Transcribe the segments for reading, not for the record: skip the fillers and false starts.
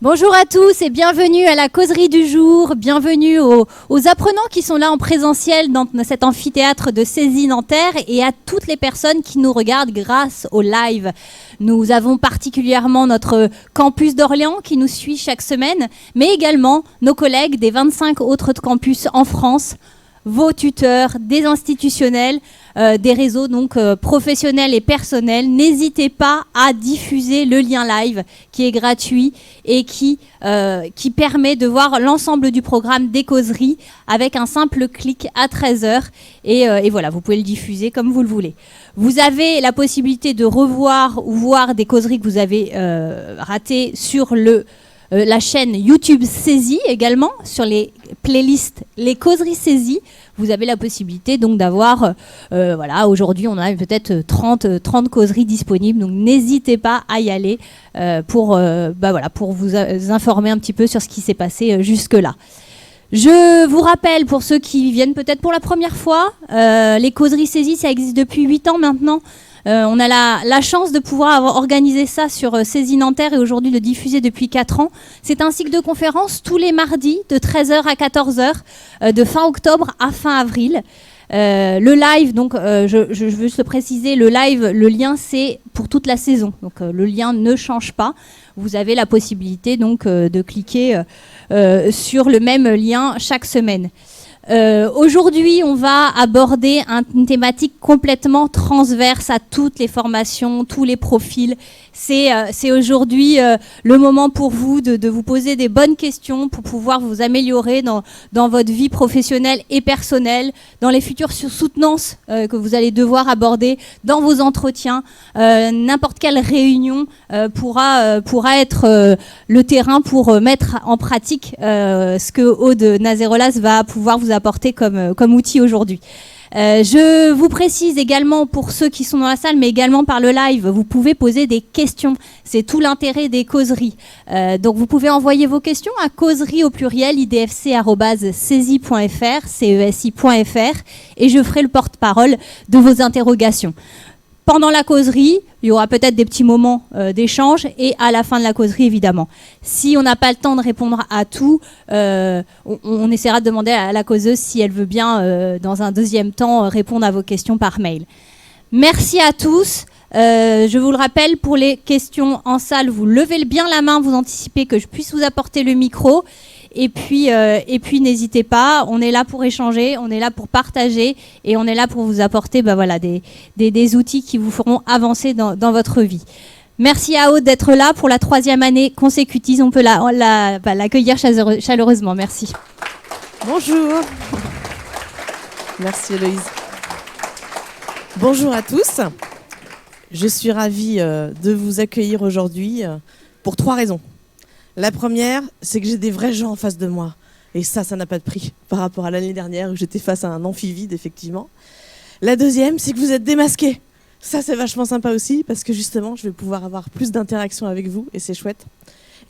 Bonjour à tous et bienvenue à la causerie du jour, bienvenue aux apprenants qui sont là en présentiel dans cet amphithéâtre de Césy Nanterre et à toutes les personnes qui nous regardent grâce au live. Nous avons particulièrement notre campus d'Orléans qui nous suit chaque semaine, mais également nos collègues des 25 autres campus en France, vos tuteurs, des institutionnels, des réseaux donc professionnels et personnels. N'hésitez pas à diffuser le lien live qui est gratuit et qui permet de voir l'ensemble du programme des causeries avec un simple clic à 13h. Et voilà, vous pouvez le diffuser comme vous le voulez. Vous avez la possibilité de revoir ou voir des causeries que vous avez ratées sur la chaîne YouTube Césy également, sur les playlists Les Causeries Césy. Vous avez la possibilité donc d'avoir, voilà, aujourd'hui on a peut-être 30 causeries disponibles, donc n'hésitez pas à y aller pour vous informer un petit peu sur ce qui s'est passé jusque-là. Je vous rappelle, pour ceux qui viennent peut-être pour la première fois, les Causeries Césy, ça existe depuis 8 ans maintenant. On a la chance de pouvoir avoir organisé ça sur Césy Nanterre et aujourd'hui le diffuser depuis 4 ans. C'est un cycle de conférences tous les mardis de 13h à 14h, de fin octobre à fin avril. Le live, donc je veux juste le préciser, le live, le lien c'est pour toute la saison. Donc le lien ne change pas. Vous avez la possibilité donc de cliquer sur le même lien chaque semaine. Aujourd'hui, on va aborder une thématique complètement transverse à toutes les formations, tous les profils. C'est aujourd'hui le moment pour vous de vous poser des bonnes questions pour pouvoir vous améliorer dans votre vie professionnelle et personnelle, dans les futures soutenances que vous allez devoir aborder dans vos entretiens. N'importe quelle réunion pourra être le terrain pour mettre en pratique ce que Aude Nazerolas va pouvoir vous apporter comme outil aujourd'hui. Je vous précise également pour ceux qui sont dans la salle, mais également par le live, vous pouvez poser des questions. C'est tout l'intérêt des causeries. Donc vous pouvez envoyer vos questions à causerie au pluriel idfc@cesi.fr, cesi.fr, et je ferai le porte-parole de vos interrogations. Pendant la causerie, il y aura peut-être des petits moments d'échange et à la fin de la causerie, évidemment. Si on n'a pas le temps de répondre à tout, on essaiera de demander à la causeuse si elle veut bien, dans un deuxième temps, répondre à vos questions par mail. Merci à tous. Je vous le rappelle, pour les questions en salle, vous levez bien la main, vous anticipez que je puisse vous apporter le micro. Et puis n'hésitez pas, on est là pour échanger, on est là pour partager et on est là pour vous apporter des outils qui vous feront avancer dans votre vie. Merci à Aude d'être là pour la 3e année consécutive. On peut l'accueillir chaleureusement. Merci. Bonjour. Merci Héloïse. Bonjour à tous. Je suis ravie de vous accueillir aujourd'hui pour 3 raisons. La première, c'est que j'ai des vrais gens en face de moi. Et ça n'a pas de prix par rapport à l'année dernière où j'étais face à un amphi vide, effectivement. La deuxième, c'est que vous êtes démasqués. Ça, c'est vachement sympa aussi parce que justement, je vais pouvoir avoir plus d'interactions avec vous et c'est chouette.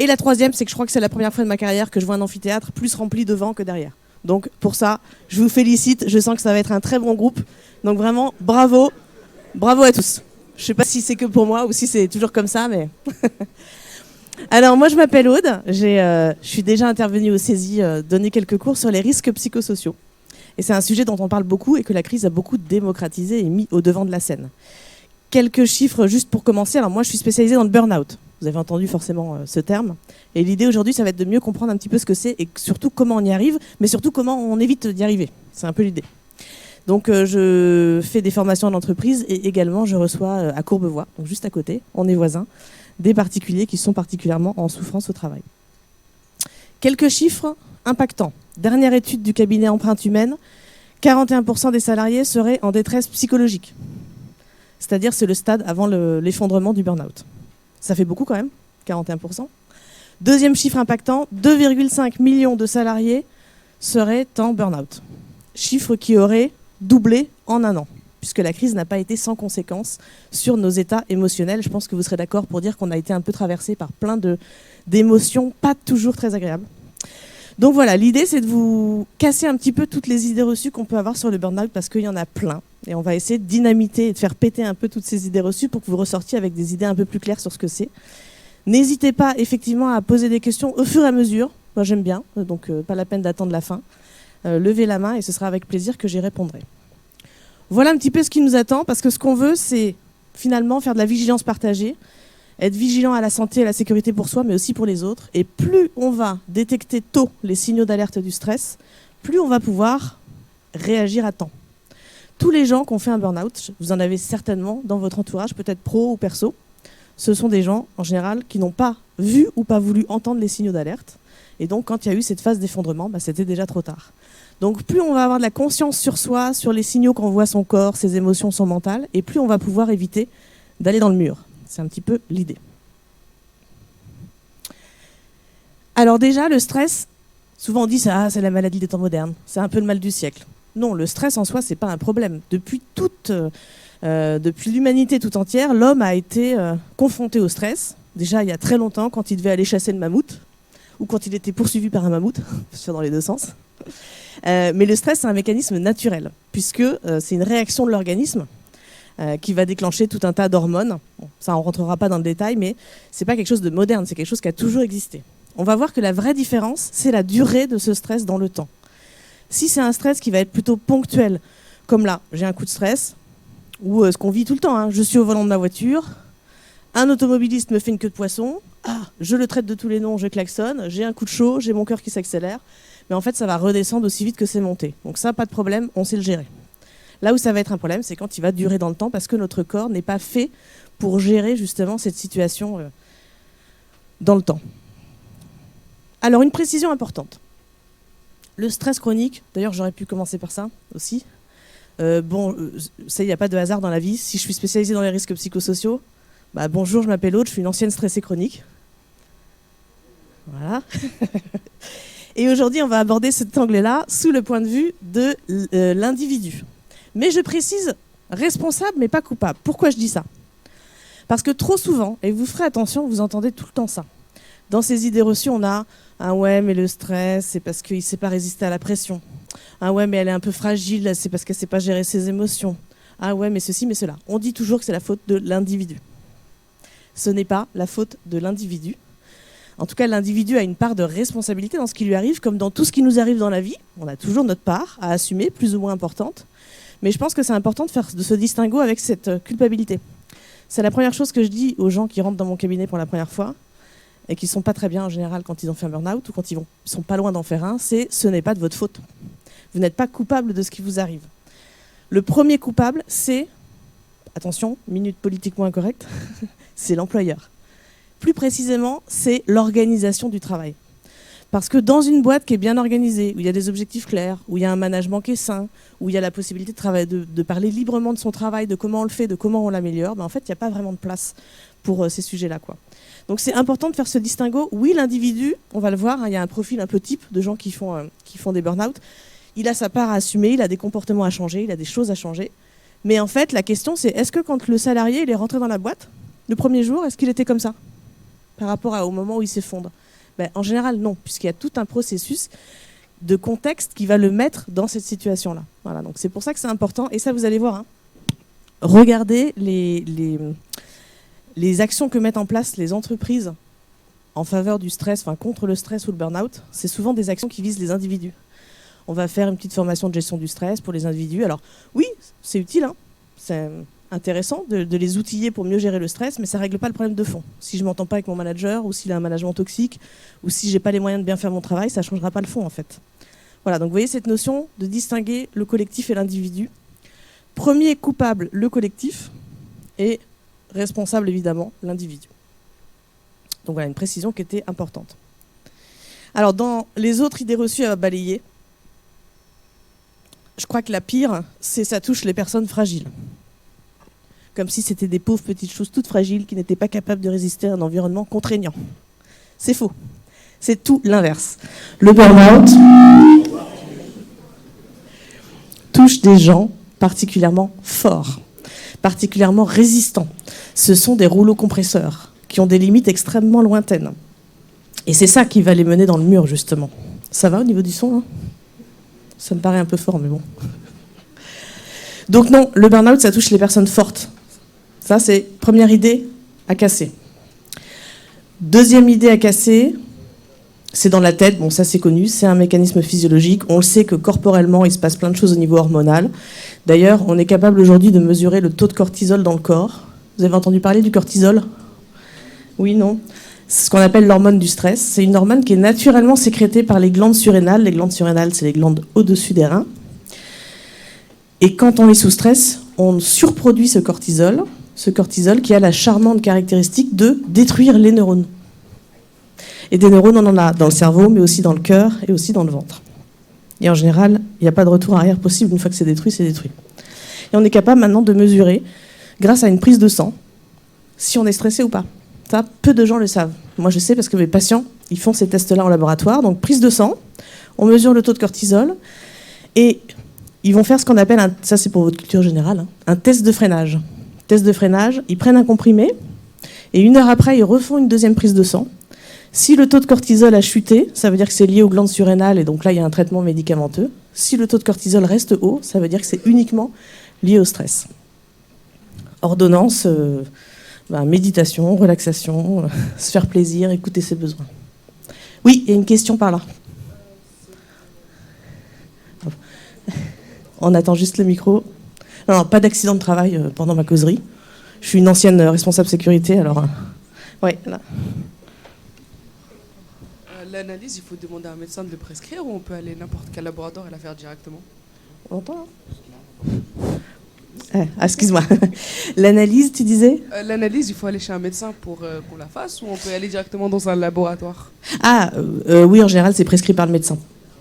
Et la troisième, c'est que je crois que c'est la première fois de ma carrière que je vois un amphithéâtre plus rempli devant que derrière. Donc pour ça, je vous félicite. Je sens que ça va être un très bon groupe. Donc vraiment, bravo. Bravo à tous. Je ne sais pas si c'est que pour moi ou si c'est toujours comme ça, mais... Alors moi je m'appelle Aude, je suis déjà intervenue au Césy donner quelques cours sur les risques psychosociaux. Et c'est un sujet dont on parle beaucoup et que la crise a beaucoup démocratisé et mis au devant de la scène. Quelques chiffres juste pour commencer. Alors moi je suis spécialisée dans le burn-out. Vous avez entendu forcément ce terme. Et l'idée aujourd'hui ça va être de mieux comprendre un petit peu ce que c'est et surtout comment on y arrive, mais surtout comment on évite d'y arriver. C'est un peu l'idée. Donc je fais des formations en entreprise et également je reçois à Courbevoie, donc juste à côté, on est voisins, des particuliers qui sont particulièrement en souffrance au travail. Quelques chiffres impactants. Dernière étude du cabinet Empreinte Humaine, 41% des salariés seraient en détresse psychologique. C'est-à-dire c'est le stade avant l'effondrement du burn-out. Ça fait beaucoup quand même, 41%. Deuxième chiffre impactant, 2,5 millions de salariés seraient en burn-out. Chiffre qui aurait doublé en un an, puisque la crise n'a pas été sans conséquences sur nos états émotionnels. Je pense que vous serez d'accord pour dire qu'on a été un peu traversé par plein d'émotions pas toujours très agréables. Donc voilà, l'idée c'est de vous casser un petit peu toutes les idées reçues qu'on peut avoir sur le burn-out parce qu'il y en a plein. Et on va essayer de dynamiter et de faire péter un peu toutes ces idées reçues pour que vous ressortiez avec des idées un peu plus claires sur ce que c'est. N'hésitez pas effectivement à poser des questions au fur et à mesure. Moi j'aime bien, donc pas la peine d'attendre la fin. Levez la main et ce sera avec plaisir que j'y répondrai. Voilà un petit peu ce qui nous attend, parce que ce qu'on veut, c'est finalement faire de la vigilance partagée, être vigilant à la santé et à la sécurité pour soi, mais aussi pour les autres. Et plus on va détecter tôt les signaux d'alerte du stress, plus on va pouvoir réagir à temps. Tous les gens qui ont fait un burn-out, vous en avez certainement dans votre entourage, peut-être pro ou perso, ce sont des gens, en général, qui n'ont pas vu ou pas voulu entendre les signaux d'alerte. Et donc, quand il y a eu cette phase d'effondrement, c'était déjà trop tard. Donc, plus on va avoir de la conscience sur soi, sur les signaux qu'envoie son corps, ses émotions, son mental, et plus on va pouvoir éviter d'aller dans le mur. C'est un petit peu l'idée. Alors déjà, le stress, souvent on dit ça, c'est la maladie des temps modernes, c'est un peu le mal du siècle. Non, le stress en soi, c'est pas un problème. Depuis l'humanité tout entière, l'homme a été confronté au stress. Déjà, il y a très longtemps, quand il devait aller chasser le mammouth, ou quand il était poursuivi par un mammouth, c'est dans les deux sens. Mais le stress, c'est un mécanisme naturel, puisque c'est une réaction de l'organisme qui va déclencher tout un tas d'hormones. Bon, ça, on ne rentrera pas dans le détail, mais ce n'est pas quelque chose de moderne, c'est quelque chose qui a toujours existé. On va voir que la vraie différence, c'est la durée de ce stress dans le temps. Si c'est un stress qui va être plutôt ponctuel, comme là, j'ai un coup de stress, ou ce qu'on vit tout le temps, hein, je suis au volant de ma voiture, un automobiliste me fait une queue de poisson, je le traite de tous les noms, je klaxonne, j'ai un coup de chaud, j'ai mon cœur qui s'accélère, mais en fait ça va redescendre aussi vite que c'est monté. Donc ça, pas de problème, on sait le gérer. Là où ça va être un problème, c'est quand il va durer dans le temps, parce que notre corps n'est pas fait pour gérer justement cette situation dans le temps. Alors une précision importante. Le stress chronique, d'ailleurs j'aurais pu commencer par ça aussi. Il n'y a pas de hasard dans la vie. Si je suis spécialisée dans les risques psychosociaux, bonjour, je m'appelle Aude, je suis une ancienne stressée chronique. Voilà. Et aujourd'hui, on va aborder cet angle-là sous le point de vue de l'individu. Mais je précise, responsable mais pas coupable. Pourquoi je dis ça ? Parce que trop souvent, et vous ferez attention, vous entendez tout le temps ça. Dans ces idées reçues, on a « Ah ouais, mais le stress, c'est parce qu'il ne sait pas résister à la pression. Ah ouais, mais elle est un peu fragile, c'est parce qu'elle ne sait pas gérer ses émotions. Ah ouais, mais ceci, mais cela. » On dit toujours que c'est la faute de l'individu. Ce n'est pas la faute de l'individu. En tout cas, l'individu a une part de responsabilité dans ce qui lui arrive, comme dans tout ce qui nous arrive dans la vie. On a toujours notre part à assumer, plus ou moins importante. Mais je pense que c'est important de faire de ce distinguo avec cette culpabilité. C'est la première chose que je dis aux gens qui rentrent dans mon cabinet pour la première fois, et qui ne sont pas très bien en général quand ils ont fait un burn-out ou quand ils sont pas loin d'en faire un, c'est « ce n'est pas de votre faute ». Vous n'êtes pas coupable de ce qui vous arrive. Le premier coupable, c'est, attention, minute politiquement incorrecte, c'est l'employeur. Plus précisément, c'est l'organisation du travail. Parce que dans une boîte qui est bien organisée, où il y a des objectifs clairs, où il y a un management qui est sain, où il y a la possibilité de, travailler, de parler librement de son travail, de comment on le fait, de comment on l'améliore, en fait, il n'y a pas vraiment de place pour ces sujets-là, quoi. Donc c'est important de faire ce distinguo. Oui, l'individu, on va le voir, il y a un profil un peu type de gens qui font des burn-out. Il a sa part à assumer, il a des comportements à changer, il a des choses à changer. Mais en fait, la question, c'est est-ce que quand le salarié il est rentré dans la boîte, le premier jour, est-ce qu'il était comme ça par rapport au moment où il s'effondre ? En général, non, puisqu'il y a tout un processus de contexte qui va le mettre dans cette situation-là. Voilà, donc c'est pour ça que c'est important. Et ça, vous allez voir, hein. Regardez les actions que mettent en place les entreprises en faveur du stress, contre le stress ou le burn-out, c'est souvent des actions qui visent les individus. On va faire une petite formation de gestion du stress pour les individus. Alors oui, c'est utile, hein. C'est intéressant de les outiller pour mieux gérer le stress, mais ça ne règle pas le problème de fond. Si je ne m'entends pas avec mon manager, ou s'il a un management toxique, ou si je n'ai pas les moyens de bien faire mon travail, ça ne changera pas le fond en fait. Voilà, donc vous voyez cette notion de distinguer le collectif et l'individu. Premier coupable, le collectif, et responsable évidemment l'individu. Donc voilà une précision qui était importante. Alors dans les autres idées reçues à balayer, je crois que la pire, c'est ça touche les personnes fragiles. Comme si c'était des pauvres petites choses toutes fragiles qui n'étaient pas capables de résister à un environnement contraignant. C'est faux. C'est tout l'inverse. Le burn-out touche des gens particulièrement forts, particulièrement résistants. Ce sont des rouleaux compresseurs qui ont des limites extrêmement lointaines. Et c'est ça qui va les mener dans le mur, justement. Ça va au niveau du son, hein ? Ça me paraît un peu fort, mais bon. Donc non, le burn-out, ça touche les personnes fortes. Ça, c'est première idée à casser. Deuxième idée à casser, c'est dans la tête. Bon, ça c'est connu, c'est un mécanisme physiologique. On le sait que corporellement, il se passe plein de choses au niveau hormonal. D'ailleurs, on est capable aujourd'hui de mesurer le taux de cortisol dans le corps. Vous avez entendu parler du cortisol ? Oui, non ? C'est ce qu'on appelle l'hormone du stress. C'est une hormone qui est naturellement sécrétée par les glandes surrénales. Les glandes surrénales, c'est les glandes au-dessus des reins. Et quand on est sous stress, on surproduit ce cortisol qui a la charmante caractéristique de détruire les neurones. Et des neurones, on en a dans le cerveau, mais aussi dans le cœur et aussi dans le ventre. Et en général, il n'y a pas de retour arrière possible. Une fois que c'est détruit, c'est détruit. Et on est capable maintenant de mesurer, grâce à une prise de sang, si on est stressé ou pas. Ça, peu de gens le savent. Moi, je sais parce que mes patients, ils font ces tests-là en laboratoire. Donc, prise de sang, on mesure le taux de cortisol et ils vont faire ce qu'on appelle, ça c'est pour votre culture générale, un test de freinage. Test de freinage, ils prennent un comprimé et 1 heure après, ils refont une deuxième prise de sang. Si le taux de cortisol a chuté, ça veut dire que c'est lié aux glandes surrénales et donc là, il y a un traitement médicamenteux. Si le taux de cortisol reste haut, ça veut dire que c'est uniquement lié au stress. Ordonnance, méditation, relaxation, se faire plaisir, écouter ses besoins. Oui, il y a une question par là. On attend juste le micro. Non, pas d'accident de travail pendant ma causerie. Je suis une ancienne responsable sécurité, alors... oui, là. L'analyse, il faut demander à un médecin de le prescrire ou on peut aller n'importe quel laboratoire et la faire directement ? On entend, excuse-moi. L'analyse, tu disais ? L'analyse, il faut aller chez un médecin pour qu'on la fasse ou on peut aller directement dans un laboratoire ? Oui, en général, c'est prescrit par le médecin.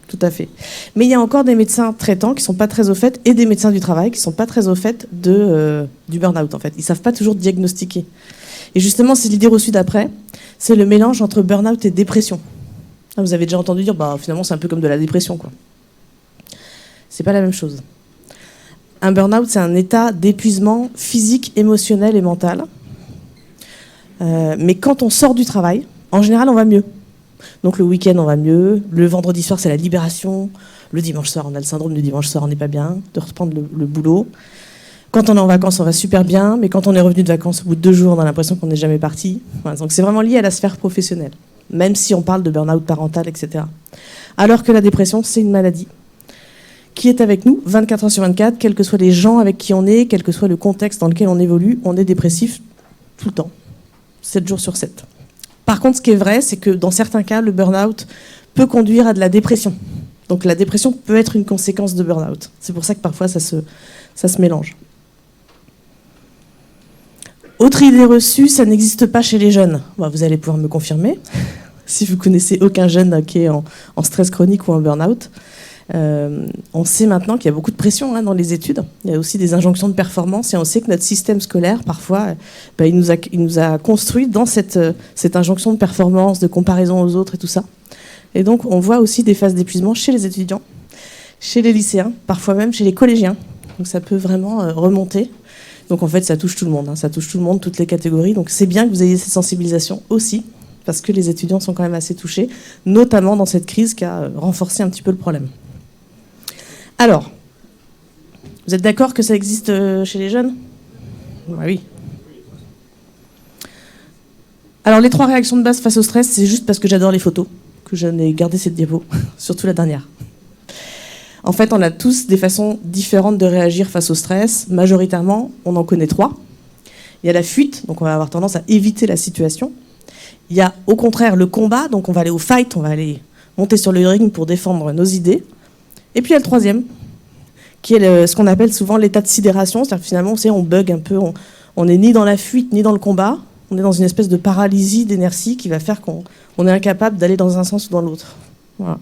Tout à fait. Mais il y a encore des médecins traitants qui ne sont pas très au fait et des médecins du travail qui ne sont pas très au fait du burn-out, en fait. Ils ne savent pas toujours diagnostiquer. Et justement, c'est l'idée reçue d'après, c'est le mélange entre burn-out et dépression. Vous avez déjà entendu dire, finalement, c'est un peu comme de la dépression, quoi. C'est pas la même chose. Un burn-out, c'est un état d'épuisement physique, émotionnel et mental. Mais quand on sort du travail, en général, on va mieux. Donc le week-end, on va mieux. Le vendredi soir, c'est la libération. Le dimanche soir, on a le syndrome du dimanche soir, on n'est pas bien, de reprendre le boulot. Quand on est en vacances, on va super bien. Mais quand on est revenu de vacances, au bout de 2 jours, on a l'impression qu'on n'est jamais parti. Voilà, donc c'est vraiment lié à la sphère professionnelle, même si on parle de burn-out parental, etc. Alors que la dépression, c'est une maladie qui est avec nous 24 heures sur 24, quels que soient les gens avec qui on est, quel que soit le contexte dans lequel on évolue, on est dépressif tout le temps, 7 jours sur 7. Par contre, ce qui est vrai, c'est que dans certains cas, le burn-out peut conduire à de la dépression. Donc la dépression peut être une conséquence de burn-out. C'est pour ça que parfois ça se mélange. Autre idée reçue, ça n'existe pas chez les jeunes. Vous allez pouvoir me confirmer, si vous connaissez aucun jeune qui est en stress chronique ou en burn-out. On sait maintenant qu'il y a beaucoup de pression dans les études. Il y a aussi des injonctions de performance et on sait que notre système scolaire, parfois, il nous a construit dans cette injonction de performance, de comparaison aux autres et tout ça. Et donc, on voit aussi des phases d'épuisement chez les étudiants, chez les lycéens, parfois même chez les collégiens. Donc, ça peut vraiment remonter. Donc, en fait, ça touche tout le monde. Ça touche tout le monde, toutes les catégories. Donc, c'est bien que vous ayez cette sensibilisation aussi, parce que les étudiants sont quand même assez touchés, notamment dans cette crise qui a renforcé un petit peu le problème. Alors, vous êtes d'accord que ça existe chez les jeunes ? Oui. Alors, les 3 réactions de base face au stress, c'est juste parce que j'adore les photos que j'en ai gardé cette diapo, surtout la dernière. En fait, on a tous des façons différentes de réagir face au stress. Majoritairement, on en connaît 3. Il y a la fuite, donc on va avoir tendance à éviter la situation. Il y a au contraire le combat, donc on va aller au fight, on va aller monter sur le ring pour défendre nos idées. Et puis il y a le 3e, qui est ce qu'on appelle souvent l'état de sidération, c'est-à-dire que finalement on bug un peu, on n'est ni dans la fuite ni dans le combat, on est dans une espèce de paralysie, d'inertie qui va faire qu'on est incapable d'aller dans un sens ou dans l'autre. Voilà.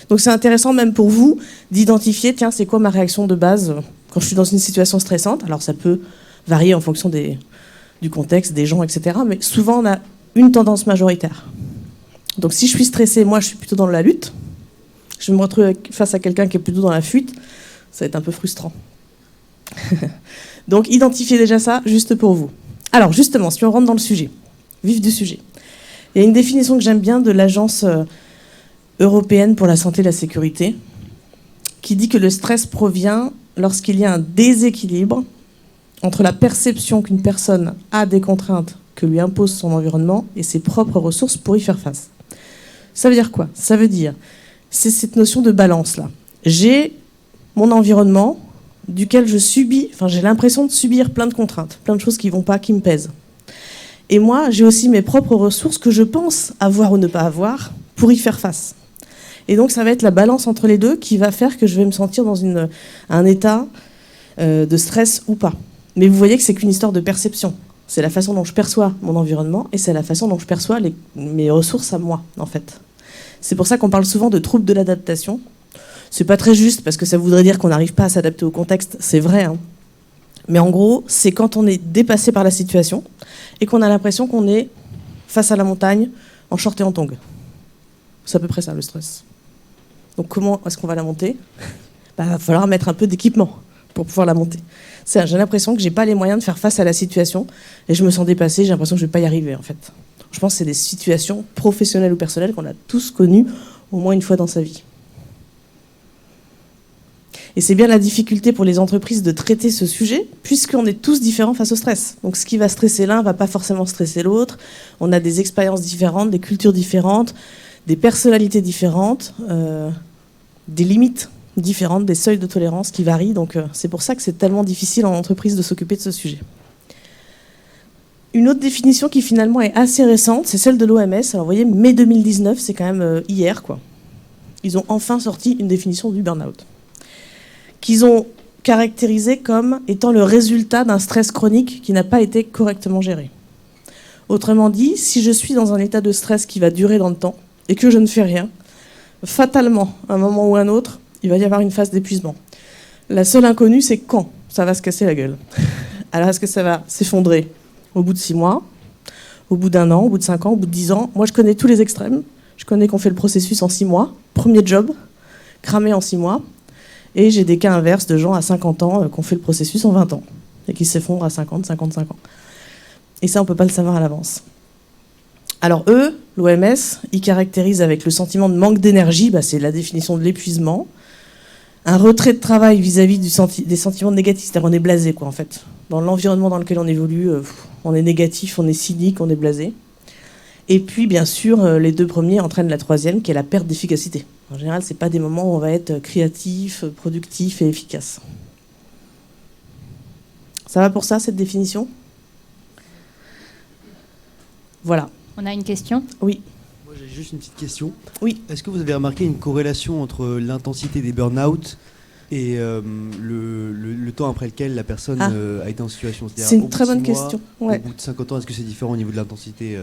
Donc c'est intéressant même pour vous d'identifier, tiens, c'est quoi ma réaction de base quand je suis dans une situation stressante. Alors ça peut varier en fonction du contexte, des gens, etc. Mais souvent on a une tendance majoritaire. Donc si je suis stressée, moi je suis plutôt dans la lutte. Je me retrouve face à quelqu'un qui est plutôt dans la fuite, ça va être un peu frustrant. Donc, identifiez déjà ça, juste pour vous. Alors, justement, si on rentre dans le sujet, vif du sujet, il y a une définition que j'aime bien de l'Agence européenne pour la santé et la sécurité, qui dit que le stress provient lorsqu'il y a un déséquilibre entre la perception qu'une personne a des contraintes que lui impose son environnement et ses propres ressources pour y faire face. Ça veut dire quoi? Ça veut dire, c'est cette notion de balance là. J'ai mon environnement duquel j'ai l'impression de subir plein de contraintes, plein de choses qui vont pas, qui me pèsent. Et moi, j'ai aussi mes propres ressources que je pense avoir ou ne pas avoir pour y faire face. Et donc, ça va être la balance entre les deux qui va faire que je vais me sentir dans un état de stress ou pas. Mais vous voyez que c'est qu'une histoire de perception. C'est la façon dont je perçois mon environnement et c'est la façon dont je perçois mes ressources à moi, en fait. C'est pour ça qu'on parle souvent de troubles de l'adaptation. C'est pas très juste parce que ça voudrait dire qu'on n'arrive pas à s'adapter au contexte. C'est vrai, hein. Mais en gros, c'est quand on est dépassé par la situation et qu'on a l'impression qu'on est face à la montagne en short et en tongs. C'est à peu près ça, le stress. Donc comment est-ce qu'on va la monter? Il va falloir mettre un peu d'équipement pour pouvoir la monter. J'ai l'impression que j'ai pas les moyens de faire face à la situation et je me sens dépassée, j'ai l'impression que je vais pas y arriver en fait. Je pense que c'est des situations professionnelles ou personnelles qu'on a tous connues au moins une fois dans sa vie. Et c'est bien la difficulté pour les entreprises de traiter ce sujet, puisqu'on est tous différents face au stress. Donc ce qui va stresser l'un ne va pas forcément stresser l'autre. On a des expériences différentes, des cultures différentes, des personnalités différentes, des limites différentes, des seuils de tolérance qui varient. Donc c'est pour ça que c'est tellement difficile en entreprise de s'occuper de ce sujet. Une autre définition qui finalement est assez récente, c'est celle de l'OMS. Alors vous voyez, mai 2019, c'est quand même hier, quoi. Ils ont enfin sorti une définition du burn-out, qu'ils ont caractérisé comme étant le résultat d'un stress chronique qui n'a pas été correctement géré. Autrement dit, si je suis dans un état de stress qui va durer dans le temps et que je ne fais rien, fatalement, à un moment ou à un autre, il va y avoir une phase d'épuisement. La seule inconnue, c'est quand ça va se casser la gueule. Alors, est-ce que ça va s'effondrer au bout de 6 mois, au bout d'1 an, au bout de 5 ans, au bout de 10 ans? Moi, je connais tous les extrêmes. Je connais qu'on fait le processus en 6 mois, premier job, cramé en 6 mois. Et j'ai des cas inverses de gens à 50 ans qui ont fait le processus en 20 ans et qui s'effondrent à 50, 55 ans. Et ça, on ne peut pas le savoir à l'avance. Alors eux, l'OMS, ils caractérisent avec le sentiment de manque d'énergie, c'est la définition de l'épuisement, un retrait de travail vis-à-vis des sentiments négatifs, c'est-à-dire on est blasé, quoi, en fait. Dans l'environnement dans lequel on évolue, on est négatif, on est cynique, on est blasé. Et puis, bien sûr, les deux premiers entraînent la troisième, qui est la perte d'efficacité. En général, ce n'est pas des moments où on va être créatif, productif et efficace. Ça va pour ça, cette définition? Voilà. On a une question? Oui. Moi, j'ai juste une petite question. Oui. Est-ce que vous avez remarqué une corrélation entre l'intensité des burn-out et le temps après lequel la personne a été en situation? C'est une très bonne question. Ouais. Au bout de 50 ans, est-ce que c'est différent au niveau de l'intensité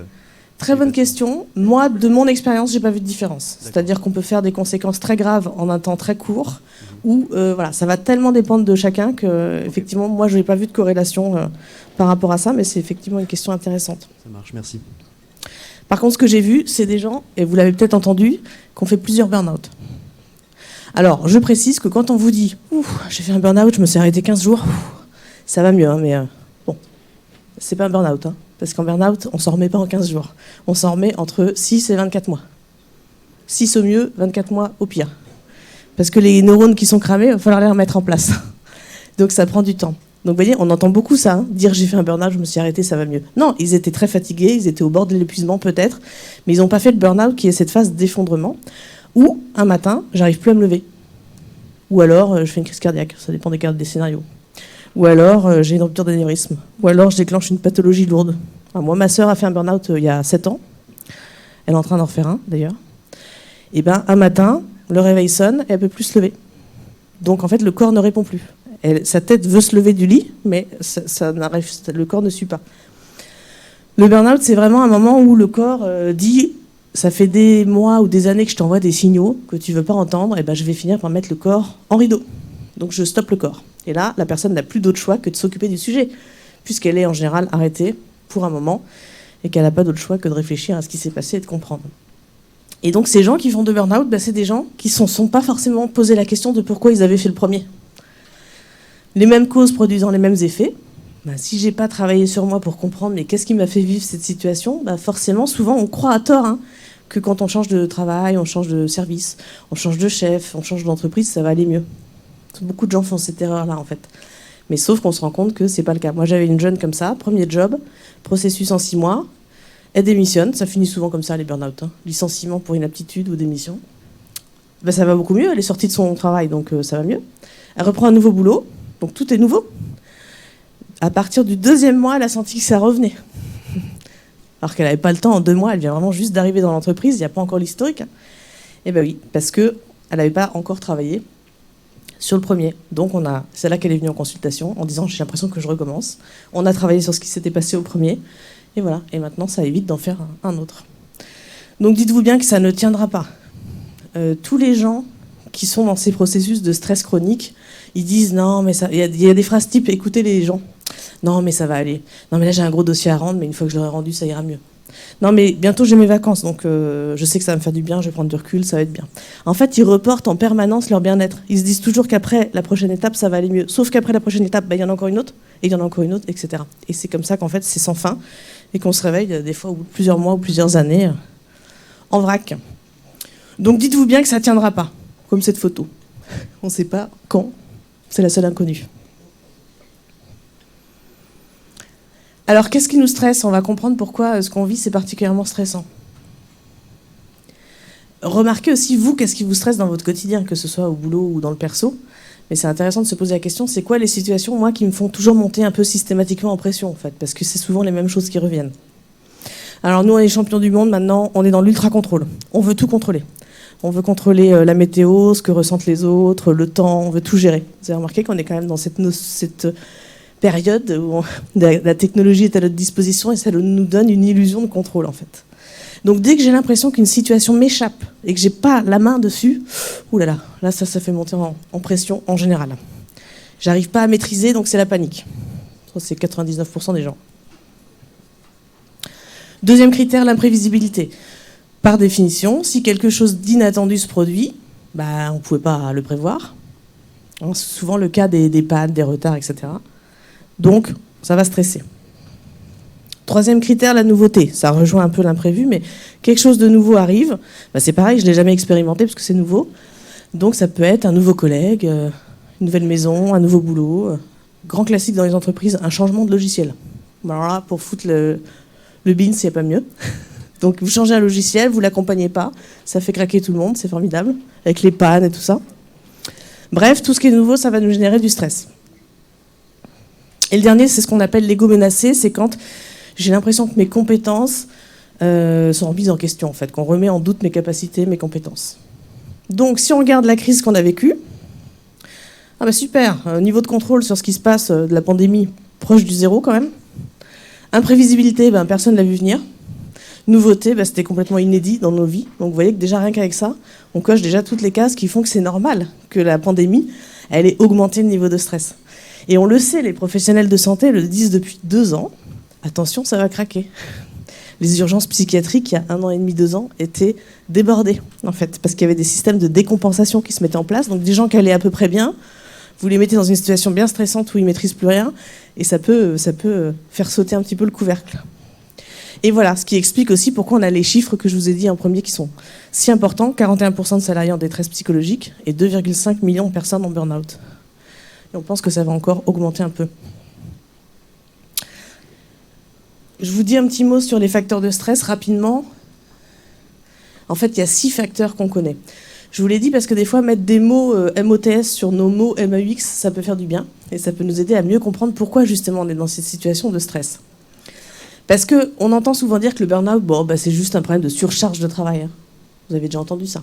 Très bonne question. Moi, de mon expérience, j'ai pas vu de différence. C'est-à-dire qu'on peut faire des conséquences très graves en un temps très court, ou voilà, ça va tellement dépendre de chacun que, effectivement, moi, je n'ai pas vu de corrélation par rapport à ça, mais c'est effectivement une question intéressante. Ça marche, merci. Par contre, ce que j'ai vu, c'est des gens, et vous l'avez peut-être entendu, qui ont fait plusieurs burn-out. Alors, je précise que quand on vous dit « j'ai fait un burn-out, je me suis arrêté 15 jours », ça va mieux, hein, mais bon, c'est pas un burn-out, hein. Parce qu'en burn-out, on ne s'en remet pas en 15 jours. On s'en remet entre 6 et 24 mois. 6 au mieux, 24 mois au pire. Parce que les neurones qui sont cramés, il va falloir les remettre en place. Donc ça prend du temps. Donc vous voyez, on entend beaucoup ça, hein, dire j'ai fait un burn-out, je me suis arrêté, ça va mieux. Non, ils étaient très fatigués, ils étaient au bord de l'épuisement peut-être, mais ils n'ont pas fait le burn-out qui est cette phase d'effondrement, où un matin, j'arrive plus à me lever. Ou alors, je fais une crise cardiaque, ça dépend des scénarios. Ou alors, j'ai une rupture d'anévrisme. Ou alors, je déclenche une pathologie lourde. Enfin, moi, ma sœur a fait un burn-out il y a 7 ans. Elle est en train d'en refaire un, d'ailleurs. Et bien, un matin, le réveil sonne et elle ne peut plus se lever. Donc, en fait, le corps ne répond plus. Sa tête veut se lever du lit, mais le corps ne suit pas. Le burn-out, c'est vraiment un moment où le corps dit « ça fait des mois ou des années que je t'envoie des signaux que tu ne veux pas entendre, et ben, je vais finir par mettre le corps en rideau. Donc, je stoppe le corps. » Et là, la personne n'a plus d'autre choix que de s'occuper du sujet, puisqu'elle est en général arrêtée pour un moment et qu'elle n'a pas d'autre choix que de réfléchir à ce qui s'est passé et de comprendre. Et donc ces gens qui font de burn-out, c'est des gens qui ne sont pas forcément posé la question de pourquoi ils avaient fait le premier. Les mêmes causes produisant les mêmes effets. Si je n'ai pas travaillé sur moi pour comprendre mais qu'est-ce qui m'a fait vivre cette situation, forcément, souvent, on croit à tort que quand on change de travail, on change de service, on change de chef, on change d'entreprise, ça va aller mieux. Beaucoup de gens font cette erreur-là, en fait. Mais sauf qu'on se rend compte que c'est pas le cas. Moi, j'avais une jeune comme ça, premier job, processus en 6 mois, elle démissionne, ça finit souvent comme ça, les burn-out, hein. Licenciement pour inaptitude ou démission. Ben, ça va beaucoup mieux, elle est sortie de son travail, donc ça va mieux. Elle reprend un nouveau boulot, donc tout est nouveau. À partir du 2e mois, elle a senti que ça revenait. Alors qu'elle n'avait pas le temps, en 2 mois, elle vient vraiment juste d'arriver dans l'entreprise, il n'y a pas encore l'historique. Et ben oui, parce qu'elle n'avait pas encore travaillé sur le premier. Donc c'est là qu'elle est venue en consultation, en disant j'ai l'impression que je recommence. On a travaillé sur ce qui s'était passé au premier, et voilà. Et maintenant, ça évite d'en faire un autre. Donc dites-vous bien que ça ne tiendra pas. Tous les gens qui sont dans ces processus de stress chronique, ils disent non, mais ça. Il y a des phrases type écoutez les gens. Non, mais ça va aller. Non, mais là j'ai un gros dossier à rendre, mais une fois que je l'aurai rendu, ça ira mieux. Non, mais bientôt j'ai mes vacances, donc je sais que ça va me faire du bien, je vais prendre du recul, ça va être bien. En fait, ils reportent en permanence leur bien-être. Ils se disent toujours qu'après la prochaine étape, ça va aller mieux. Sauf qu'après la prochaine étape, il y en a encore une autre, et il y en a encore une autre, etc. Et c'est comme ça qu'en fait, c'est sans fin, et qu'on se réveille des fois au bout de plusieurs mois ou plusieurs années en vrac. Donc dites-vous bien que ça ne tiendra pas, comme cette photo. On ne sait pas quand, c'est la seule inconnue. Alors, qu'est-ce qui nous stresse ? On va comprendre pourquoi ce qu'on vit, c'est particulièrement stressant. Remarquez aussi, vous, qu'est-ce qui vous stresse dans votre quotidien, que ce soit au boulot ou dans le perso. Mais c'est intéressant de se poser la question, c'est quoi les situations, moi, qui me font toujours monter un peu systématiquement en pression, en fait, parce que c'est souvent les mêmes choses qui reviennent. Alors, nous, on est champions du monde, maintenant, on est dans l'ultra-contrôle. On veut tout contrôler. On veut contrôler la météo, ce que ressentent les autres, le temps, on veut tout gérer. Vous avez remarqué qu'on est quand même dans cette période où la technologie est à notre disposition et ça nous donne une illusion de contrôle en fait. Donc dès que j'ai l'impression qu'une situation m'échappe et que j'ai pas la main dessus, oulala, là ça fait monter en pression en général. J'arrive pas à maîtriser, donc c'est la panique. Ça, c'est 99% des gens. Deuxième critère, l'imprévisibilité. Par définition, si quelque chose d'inattendu se produit, on ne pouvait pas le prévoir. C'est souvent le cas des pannes, des retards, etc. Donc, ça va stresser. Troisième critère, la nouveauté. Ça rejoint un peu l'imprévu, mais quelque chose de nouveau arrive. C'est pareil, je ne l'ai jamais expérimenté parce que c'est nouveau. Donc, ça peut être un nouveau collègue, une nouvelle maison, un nouveau boulot. Grand classique dans les entreprises, un changement de logiciel. Alors là, pour foutre le bean, s'il n'y a pas mieux. Donc, vous changez un logiciel, vous ne l'accompagnez pas. Ça fait craquer tout le monde, c'est formidable, avec les pannes et tout ça. Bref, tout ce qui est nouveau, ça va nous générer du stress. Et le dernier, c'est ce qu'on appelle l'ego menacé, c'est quand j'ai l'impression que mes compétences sont remises en question, en fait, qu'on remet en doute mes capacités, mes compétences. Donc, si on regarde la crise qu'on a vécue, super, niveau de contrôle sur ce qui se passe de la pandémie, proche du zéro quand même. Imprévisibilité, personne ne l'a vu venir. Nouveauté, c'était complètement inédit dans nos vies. Donc, vous voyez que déjà, rien qu'avec ça, on coche déjà toutes les cases qui font que c'est normal que la pandémie, elle ait augmenté le niveau de stress. Et on le sait, les professionnels de santé le disent depuis 2 ans. Attention, ça va craquer. Les urgences psychiatriques, il y a 1 an et demi, 2 ans, étaient débordées, en fait, parce qu'il y avait des systèmes de décompensation qui se mettaient en place. Donc des gens qui allaient à peu près bien, vous les mettez dans une situation bien stressante où ils ne maîtrisent plus rien, et ça peut faire sauter un petit peu le couvercle. Et voilà, ce qui explique aussi pourquoi on a les chiffres que je vous ai dit en premier qui sont si importants. 41% de salariés en détresse psychologique et 2,5 millions de personnes en burn-out. Et on pense que ça va encore augmenter un peu. Je vous dis un petit mot sur les facteurs de stress rapidement. En fait, il y a 6 facteurs qu'on connaît. Je vous l'ai dit parce que des fois, mettre des mots MOTS sur nos mots MAUX, ça peut faire du bien. Et ça peut nous aider à mieux comprendre pourquoi justement on est dans cette situation de stress. Parce qu'on entend souvent dire que le burn-out, c'est juste un problème de surcharge de travail. Hein. Vous avez déjà entendu ça.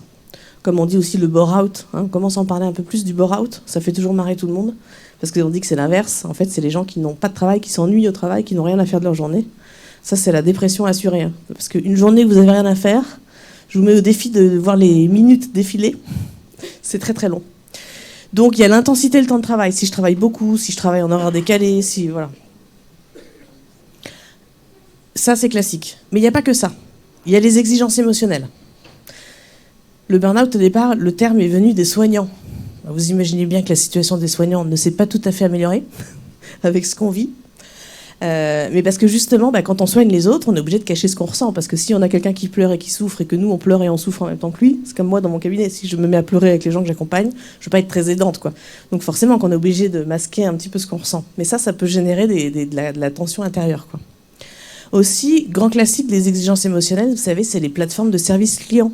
Comme on dit aussi le bore-out. On commence à en parler un peu plus du bore-out. Ça fait toujours marrer tout le monde. Parce qu'on dit que c'est l'inverse. En fait, c'est les gens qui n'ont pas de travail, qui s'ennuient au travail, qui n'ont rien à faire de leur journée. Ça, c'est la dépression assurée. Hein. Parce qu'une journée où vous n'avez rien à faire, je vous mets au défi de voir les minutes défiler. C'est très très long. Donc, il y a l'intensité et le temps de travail. Si je travaille beaucoup, si je travaille en horaire décalé, voilà. Ça, c'est classique. Mais il n'y a pas que ça. Il y a les exigences émotionnelles. Le burn-out, au départ, le terme est venu des soignants. Vous imaginez bien que la situation des soignants ne s'est pas tout à fait améliorée avec ce qu'on vit. Mais parce que justement, quand on soigne les autres, on est obligé de cacher ce qu'on ressent. Parce que si on a quelqu'un qui pleure et qui souffre, et que nous, on pleure et on souffre en même temps que lui, c'est comme moi dans mon cabinet. Si je me mets à pleurer avec les gens que j'accompagne, je ne vais pas être très aidante, quoi. Donc forcément qu'on est obligé de masquer un petit peu ce qu'on ressent. Mais ça peut générer de la tension intérieure, quoi. Aussi, grand classique des exigences émotionnelles, vous savez, c'est les plateformes de service client,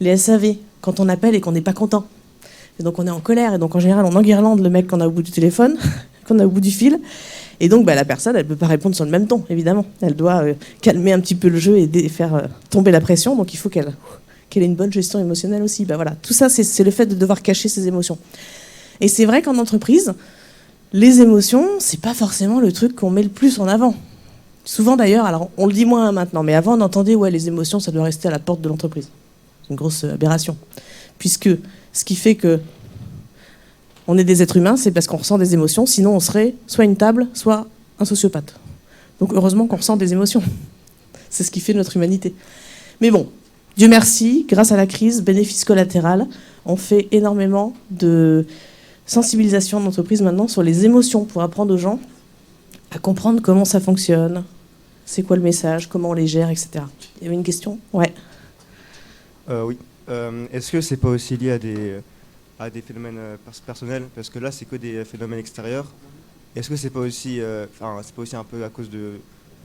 les SAV, quand on appelle et qu'on n'est pas content. Et donc on est en colère, et donc en général on enguirlande le mec qu'on a au bout du téléphone, qu'on a au bout du fil. Et donc la personne, elle ne peut pas répondre sur le même ton, évidemment. Elle doit calmer un petit peu le jeu et faire tomber la pression. Donc il faut qu'elle ait une bonne gestion émotionnelle aussi. Voilà. Tout ça, c'est le fait de devoir cacher ses émotions. Et c'est vrai qu'en entreprise, les émotions, c'est pas forcément le truc qu'on met le plus en avant. Souvent d'ailleurs, alors on le dit moins maintenant, mais avant on entendait les émotions, ça doit rester à la porte de l'entreprise. C'est une grosse aberration. Puisque ce qui fait que on est des êtres humains, c'est parce qu'on ressent des émotions, sinon on serait soit une table, soit un sociopathe. Donc heureusement qu'on ressent des émotions. C'est ce qui fait notre humanité. Mais bon, Dieu merci, grâce à la crise, bénéfice collatéral, on fait énormément de sensibilisation d'entreprise maintenant sur les émotions pour apprendre aux gens à comprendre comment ça fonctionne, c'est quoi le message, comment on les gère, etc. Il y avait une question ? Ouais. Oui. Est-ce que c'est pas aussi lié à des phénomènes personnels, parce que là c'est que des phénomènes extérieurs. Est-ce que c'est pas aussi un peu à cause de,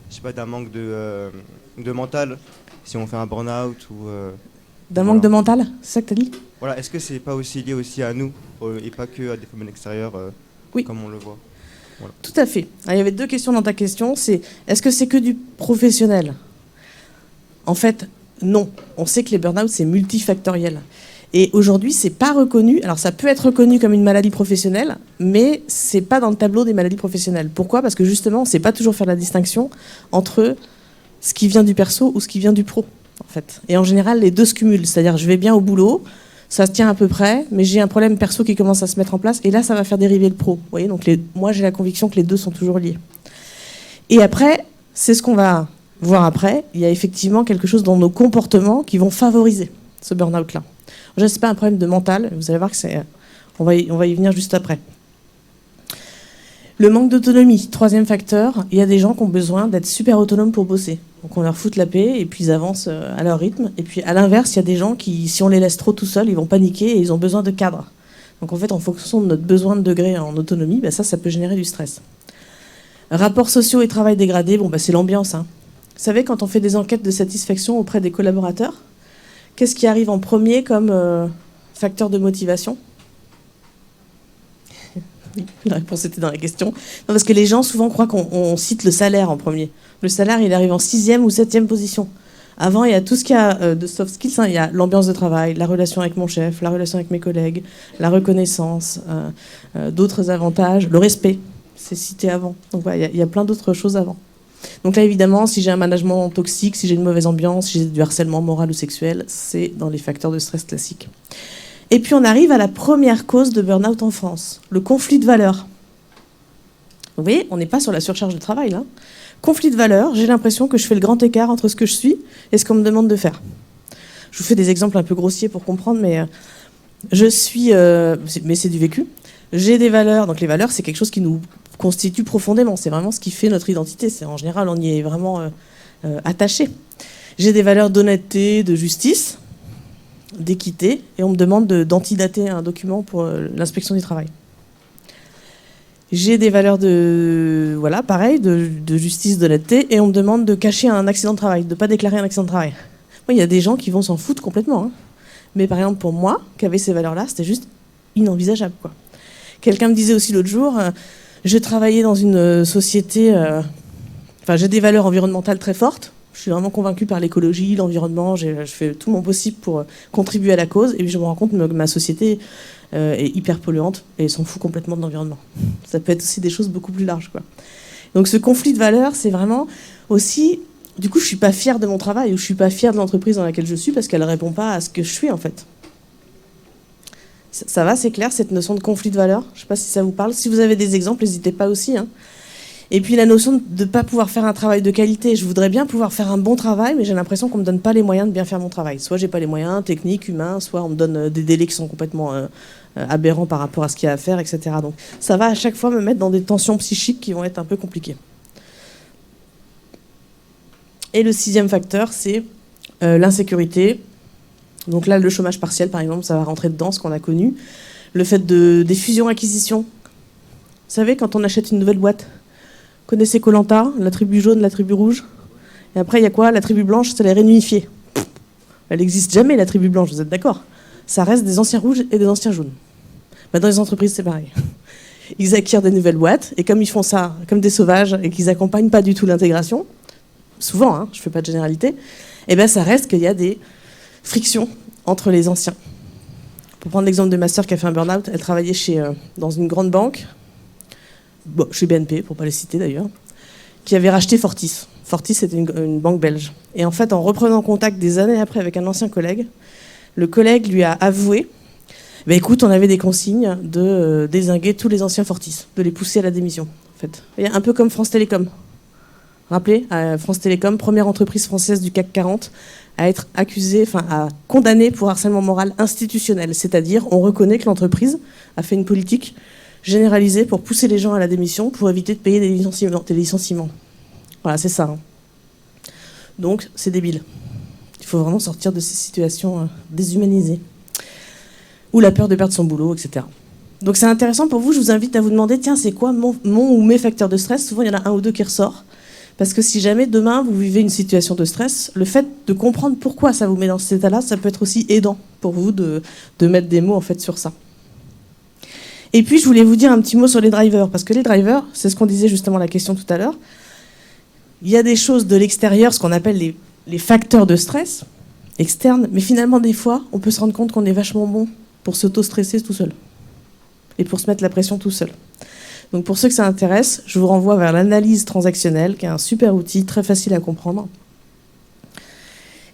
je sais pas, d'un manque de mental, si on fait un burn-out ou d'un manque de mental, c'est ça que tu as dit ? Voilà, est-ce que c'est pas aussi lié aussi à nous et pas que à des phénomènes extérieurs oui. Comme on le voit. Voilà. Tout à fait. Alors, il y avait 2 questions dans ta question, c'est est-ce que c'est que du professionnel ? En fait, non. On sait que les burn-out c'est multifactoriel. Et aujourd'hui, c'est pas reconnu. Alors, ça peut être reconnu comme une maladie professionnelle, mais c'est pas dans le tableau des maladies professionnelles. Pourquoi ? Parce que justement, on sait pas toujours faire la distinction entre ce qui vient du perso ou ce qui vient du pro, en fait. Et en général, les deux se cumulent. C'est-à-dire, je vais bien au boulot, ça se tient à peu près, mais j'ai un problème perso qui commence à se mettre en place, et là, ça va faire dériver le pro. Vous voyez ? Donc, moi, j'ai la conviction que les deux sont toujours liés. Et après, c'est ce qu'on va voir après. Il y a effectivement quelque chose dans nos comportements qui vont favoriser ce burn-out-là. Ce n'est pas un problème de mental, vous allez voir que on va y venir juste après. Le manque d'autonomie, 3e facteur, il y a des gens qui ont besoin d'être super autonomes pour bosser. Donc on leur fout la paix et puis ils avancent à leur rythme. Et puis à l'inverse, il y a des gens qui, si on les laisse trop tout seuls, ils vont paniquer et ils ont besoin de cadre. Donc en fait, en fonction de notre besoin de degré en autonomie, ça peut générer du stress. Rapports sociaux et travail dégradé, c'est l'ambiance. Vous savez, quand on fait des enquêtes de satisfaction auprès des collaborateurs, qu'est-ce qui arrive en premier comme facteur de motivation ? La réponse était dans la question. Non, parce que les gens souvent croient qu'on cite le salaire en premier. Le salaire, il arrive en 6e ou 7e position. Avant, il y a tout ce qu'il y a de soft skills. Il y a l'ambiance de travail, la relation avec mon chef, la relation avec mes collègues, la reconnaissance, d'autres avantages, le respect. C'est cité avant. Donc il y a plein d'autres choses avant. Donc là, évidemment, si j'ai un management toxique, si j'ai une mauvaise ambiance, si j'ai du harcèlement moral ou sexuel, c'est dans les facteurs de stress classiques. Et puis on arrive à la première cause de burn-out en France, le conflit de valeurs. Vous voyez, on n'est pas sur la surcharge de travail, là. Conflit de valeurs, j'ai l'impression que je fais le grand écart entre ce que je suis et ce qu'on me demande de faire. Je vous fais des exemples un peu grossiers pour comprendre, mais je suis... mais c'est du vécu. J'ai des valeurs, donc les valeurs, c'est quelque chose qui nous constitue profondément. C'est vraiment ce qui fait notre identité. En général, on y est vraiment attaché. J'ai des valeurs d'honnêteté, de justice, d'équité, et on me demande d'antidater un document pour l'inspection du travail. J'ai des valeurs de justice, d'honnêteté, et on me demande de cacher un accident de travail, de ne pas déclarer un accident de travail. Il y a des gens qui vont s'en foutre complètement. Mais par exemple, pour moi, qui avait ces valeurs-là, c'était juste inenvisageable, quoi. Quelqu'un me disait aussi l'autre jour, j'ai travaillé dans une société... j'ai des valeurs environnementales très fortes. Je suis vraiment convaincue par l'écologie, l'environnement. Je fais tout mon possible pour contribuer à la cause. Et puis je me rends compte que ma société est hyper polluante et s'en fout complètement de l'environnement. Ça peut être aussi des choses beaucoup plus larges, quoi. Donc ce conflit de valeurs, c'est vraiment aussi... Du coup, je ne suis pas fière de mon travail ou je ne suis pas fière de l'entreprise dans laquelle je suis parce qu'elle ne répond pas à ce que je suis, en fait. Ça va, c'est clair, cette notion de conflit de valeurs ? Je ne sais pas si ça vous parle. Si vous avez des exemples, n'hésitez pas aussi. Et puis la notion de ne pas pouvoir faire un travail de qualité. Je voudrais bien pouvoir faire un bon travail, mais j'ai l'impression qu'on ne me donne pas les moyens de bien faire mon travail. Soit je n'ai pas les moyens techniques, humains, soit on me donne des délais qui sont complètement aberrants par rapport à ce qu'il y a à faire, etc. Donc ça va à chaque fois me mettre dans des tensions psychiques qui vont être un peu compliquées. Et le 6e facteur, c'est l'insécurité. Donc là, le chômage partiel, par exemple, ça va rentrer dedans, ce qu'on a connu. Le fait des fusions-acquisitions. Vous savez, quand on achète une nouvelle boîte, connaissez Koh-Lanta, la tribu jaune, la tribu rouge. Et après, il y a quoi? La tribu blanche, c'est les réunifiés. Elle n'existe jamais, la tribu blanche, vous êtes d'accord? Ça reste des anciens rouges et des anciens jaunes. Bah, dans les entreprises, c'est pareil. Ils acquièrent des nouvelles boîtes, et comme ils font ça comme des sauvages, et qu'ils n'accompagnent pas du tout l'intégration, souvent, hein, je ne fais pas de généralité, et ben ça reste qu'il y a des frictions entre les anciens. Pour prendre l'exemple de ma sœur qui a fait un burn-out, elle travaillait dans une grande banque, chez BNP, pour ne pas les citer d'ailleurs, qui avait racheté Fortis. Fortis, c'était une banque belge. Et en fait, en reprenant contact des années après avec un ancien collègue, le collègue lui a avoué, écoute, on avait des consignes de dézinguer tous les anciens Fortis, de les pousser à la démission. En fait. Et un peu comme France Télécom. Rappelez, France Télécom, première entreprise française du CAC 40, à être à condamnée pour harcèlement moral institutionnel. C'est-à-dire, on reconnaît que l'entreprise a fait une politique généralisée pour pousser les gens à la démission, pour éviter de payer des licenciements. Voilà, c'est ça. Hein. Donc, c'est débile. Il faut vraiment sortir de ces situations déshumanisées. Ou la peur de perdre son boulot, etc. Donc c'est intéressant pour vous, je vous invite à vous demander, tiens, c'est quoi mon ou mes facteurs de stress? Souvent, il y en a un ou deux qui ressort. Parce que si jamais demain, vous vivez une situation de stress, le fait de comprendre pourquoi ça vous met dans cet état-là, ça peut être aussi aidant pour vous de mettre des mots en fait, sur ça. Et puis, je voulais vous dire un petit mot sur les drivers. Parce que les drivers, c'est ce qu'on disait justement la question tout à l'heure. Il y a des choses de l'extérieur, ce qu'on appelle les facteurs de stress externes. Mais finalement, des fois, on peut se rendre compte qu'on est vachement bon pour s'auto-stresser tout seul et pour se mettre la pression tout seul. Donc pour ceux que ça intéresse, je vous renvoie vers l'analyse transactionnelle, qui est un super outil très facile à comprendre,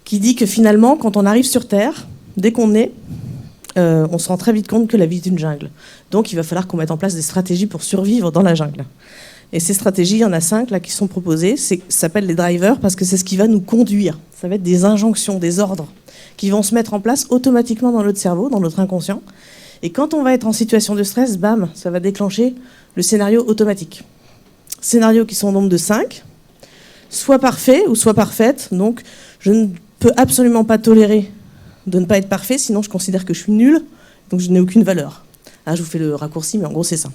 qui dit que finalement, quand on arrive sur Terre, dès qu'on est, on se rend très vite compte que la vie est une jungle. Donc il va falloir qu'on mette en place des stratégies pour survivre dans la jungle. Et ces stratégies, il y en a 5 là, qui sont proposées, ça s'appelle les drivers parce que c'est ce qui va nous conduire. Ça va être des injonctions, des ordres, qui vont se mettre en place automatiquement dans notre cerveau, dans notre inconscient. Et quand on va être en situation de stress, bam, ça va déclencher le scénario automatique. Scénarios qui sont au nombre de 5, soit parfait ou soit parfaite. Donc, je ne peux absolument pas tolérer de ne pas être parfait, sinon je considère que je suis nul, donc je n'ai aucune valeur. Là, je vous fais le raccourci, mais en gros, c'est ça.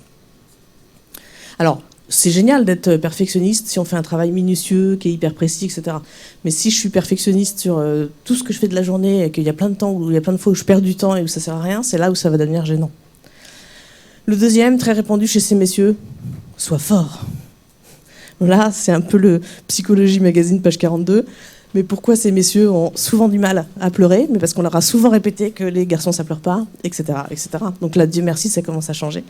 Alors, c'est génial d'être perfectionniste si on fait un travail minutieux, qui est hyper précis, etc. Mais si je suis perfectionniste sur tout ce que je fais de la journée et qu'il y a plein de temps, où il y a plein de fois où je perds du temps et où ça sert à rien, c'est là où ça va devenir gênant. Le deuxième, très répandu chez ces messieurs, sois fort. Là, c'est un peu le Psychologie Magazine, page 42. Mais pourquoi ces messieurs ont souvent du mal à pleurer? Mais parce qu'on leur a souvent répété que les garçons, ça pleure pas, etc., etc. Donc là, Dieu merci, ça commence à changer.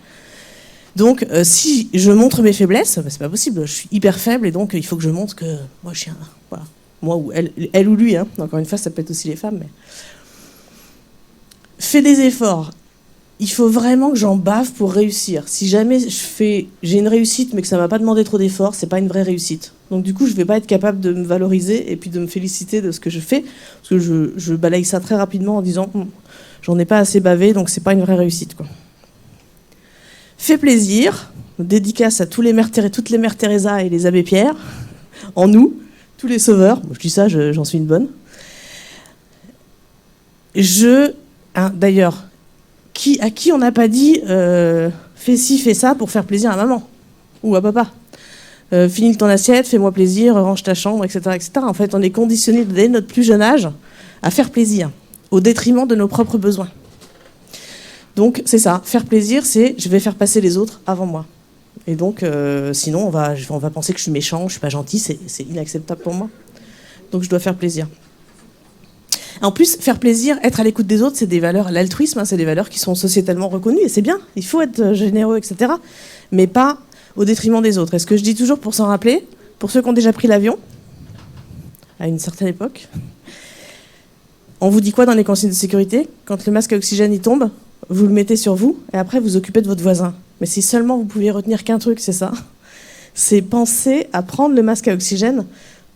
Donc, si je montre mes faiblesses, c'est pas possible. Je suis hyper faible et donc il faut que je montre que moi, je suis un... Voilà. Moi ou elle ou lui. Hein. Encore une fois, ça peut être aussi les femmes. Mais... Fais des efforts. Il faut vraiment que j'en bave pour réussir. Si jamais j'ai une réussite mais que ça m'a pas demandé trop d'efforts, c'est pas une vraie réussite. Donc du coup, je vais pas être capable de me valoriser et puis de me féliciter de ce que je fais, parce que je balaye ça très rapidement en disant j'en ai pas assez bavé, donc c'est pas une vraie réussite, quoi. Fais plaisir, dédicace à toutes les mères Teresa et les abbés Pierre, en nous, tous les sauveurs. Bon, je dis ça, j'en suis une bonne. D'ailleurs, à qui on n'a pas dit fais ci, fais ça pour faire plaisir à maman ou à papa. Finis ton assiette, fais-moi plaisir, range ta chambre, etc., etc. En fait, on est conditionné dès notre plus jeune âge à faire plaisir, au détriment de nos propres besoins. Donc, c'est ça. Faire plaisir, c'est je vais faire passer les autres avant moi. Et donc, sinon, on va penser que je suis méchant, je ne suis pas gentil, c'est inacceptable pour moi. Donc, je dois faire plaisir. En plus, faire plaisir, être à l'écoute des autres, c'est des valeurs. L'altruisme, hein, c'est des valeurs qui sont sociétalement reconnues, et c'est bien. Il faut être généreux, etc. Mais pas au détriment des autres. Et ce que je dis toujours pour s'en rappeler, pour ceux qui ont déjà pris l'avion, à une certaine époque, on vous dit quoi dans les consignes de sécurité? Quand le masque à oxygène il tombe, vous le mettez sur vous, et après vous occupez de votre voisin. Mais si seulement vous pouviez retenir qu'un truc, c'est ça. C'est penser à prendre le masque à oxygène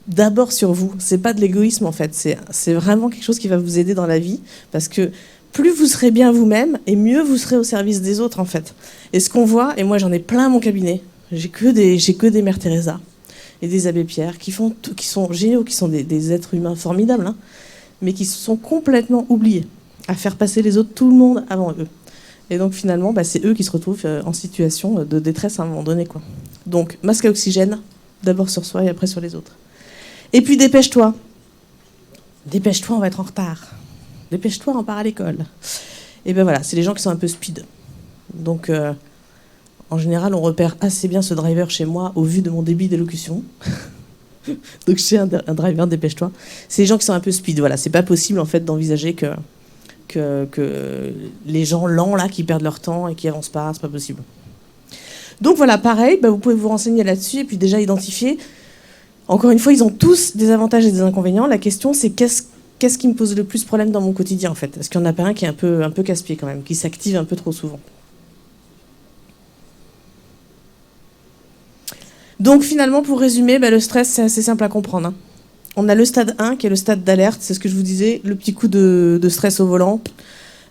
d'abord sur vous. C'est pas de l'égoïsme en fait, c'est vraiment quelque chose qui va vous aider dans la vie, parce que plus vous serez bien vous-même, et mieux vous serez au service des autres en fait. Et ce qu'on voit, et moi j'en ai plein à mon cabinet, j'ai que des mères Teresa, et des abbés Pierre, qui sont géniaux, qui sont des êtres humains formidables, hein, mais qui se sont complètement oubliés à faire passer les autres, tout le monde avant eux. Et donc finalement, c'est eux qui se retrouvent en situation de détresse à un moment donné, quoi. Donc masque à oxygène, d'abord sur soi et après sur les autres. Et puis dépêche-toi. Dépêche-toi, on va être en retard. Dépêche-toi, on part à l'école. Et voilà, c'est les gens qui sont un peu speed. Donc en général, on repère assez bien ce driver chez moi au vu de mon débit d'élocution. Donc je suis un driver, dépêche-toi. C'est les gens qui sont un peu speed. Voilà, c'est pas possible en fait d'envisager que les gens lents là qui perdent leur temps et qui avancent pas, c'est pas possible. Donc voilà, pareil, vous pouvez vous renseigner là-dessus et puis déjà identifier. Encore une fois, ils ont tous des avantages et des inconvénients. La question, c'est qu'est-ce qui me pose le plus problème dans mon quotidien en fait. Est-ce qu'il n'y en a pas un qui est un peu casse-pied quand même, qui s'active un peu trop souvent? Donc finalement, pour résumer, le stress, c'est assez simple à comprendre, hein. On a le stade 1 qui est le stade d'alerte, c'est ce que je vous disais, le petit coup de stress au volant.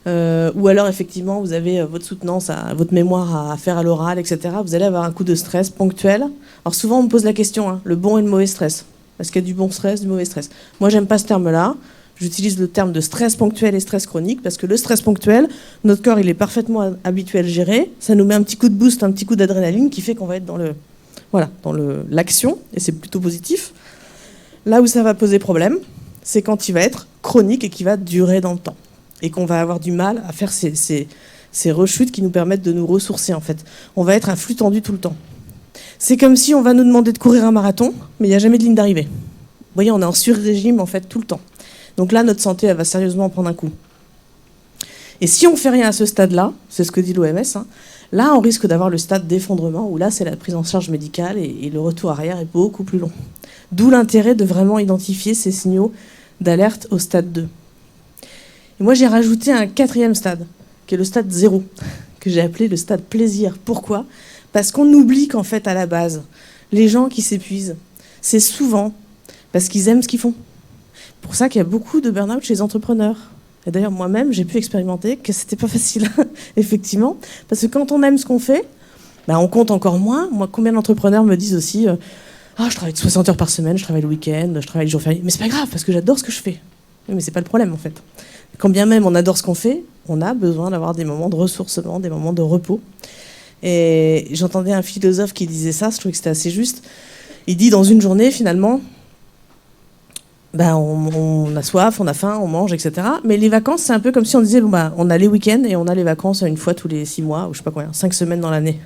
Ou alors effectivement, vous avez votre soutenance, votre mémoire à faire à l'oral, etc. Vous allez avoir un coup de stress ponctuel. Alors souvent, on me pose la question, hein, le bon et le mauvais stress. Est-ce qu'il y a du bon stress, du mauvais stress? Moi, j'aime pas ce terme-là. J'utilise le terme de stress ponctuel et stress chronique parce que le stress ponctuel, notre corps, il est parfaitement habitué à le gérer. Ça nous met un petit coup de boost, un petit coup d'adrénaline qui fait qu'on va être dans l'action, et c'est plutôt positif. Là où ça va poser problème, c'est quand il va être chronique et qui va durer dans le temps. Et qu'on va avoir du mal à faire ces rechutes qui nous permettent de nous ressourcer, en fait. On va être un flux tendu tout le temps. C'est comme si on va nous demander de courir un marathon, mais il n'y a jamais de ligne d'arrivée. Vous voyez, on est en sur-régime, en fait, tout le temps. Donc là, notre santé, elle va sérieusement en prendre un coup. Et si on ne fait rien à ce stade-là, c'est ce que dit l'OMS, hein, là, on risque d'avoir le stade d'effondrement, où là, c'est la prise en charge médicale et le retour arrière est beaucoup plus long. D'où l'intérêt de vraiment identifier ces signaux d'alerte au stade 2. Et moi, j'ai rajouté un 4e stade, qui est le stade 0, que j'ai appelé le stade plaisir. Pourquoi? Parce qu'on oublie qu'en fait, à la base, les gens qui s'épuisent, c'est souvent parce qu'ils aiment ce qu'ils font. C'est pour ça qu'il y a beaucoup de burn-out chez les entrepreneurs. Et d'ailleurs, moi-même, j'ai pu expérimenter que c'était pas facile, effectivement, parce que quand on aime ce qu'on fait, on compte encore moins. Moi, combien d'entrepreneurs me disent aussi je travaille 60 heures par semaine, je travaille le week-end, je travaille les jours fériés. Mais c'est pas grave, parce que j'adore ce que je fais. Oui, mais c'est pas le problème, en fait. Quand bien même on adore ce qu'on fait, on a besoin d'avoir des moments de ressourcement, des moments de repos. Et j'entendais un philosophe qui disait ça, je trouvais que c'était assez juste. Il dit, dans une journée, finalement, on a soif, on a faim, on mange, etc. Mais les vacances, c'est un peu comme si on disait, on a les week-ends et on a les vacances une fois tous les 6 mois, ou je sais pas combien, 5 semaines dans l'année.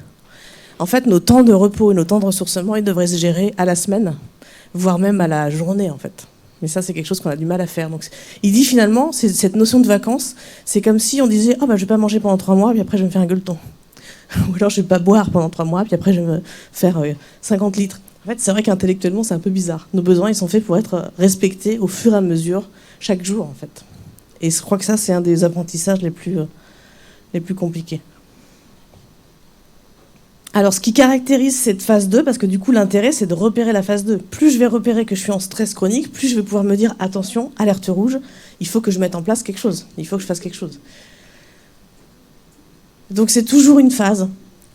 En fait, nos temps de repos et nos temps de ressourcement, ils devraient se gérer à la semaine, voire même à la journée, en fait. Mais ça, c'est quelque chose qu'on a du mal à faire. Donc, il dit finalement, cette notion de vacances, c'est comme si on disait, je vais pas manger pendant 3 mois, puis après je vais me faire un gueuleton. Ou alors je vais pas boire pendant 3 mois, puis après je vais me faire 50 litres. En fait, c'est vrai qu'intellectuellement, c'est un peu bizarre. Nos besoins, ils sont faits pour être respectés au fur et à mesure, chaque jour, en fait. Et je crois que ça, c'est un des apprentissages les plus compliqués. Alors, ce qui caractérise cette phase 2, parce que du coup, l'intérêt, c'est de repérer la phase 2. Plus je vais repérer que je suis en stress chronique, plus je vais pouvoir me dire, attention, alerte rouge, il faut que je mette en place quelque chose. Il faut que je fasse quelque chose. Donc, c'est toujours une phase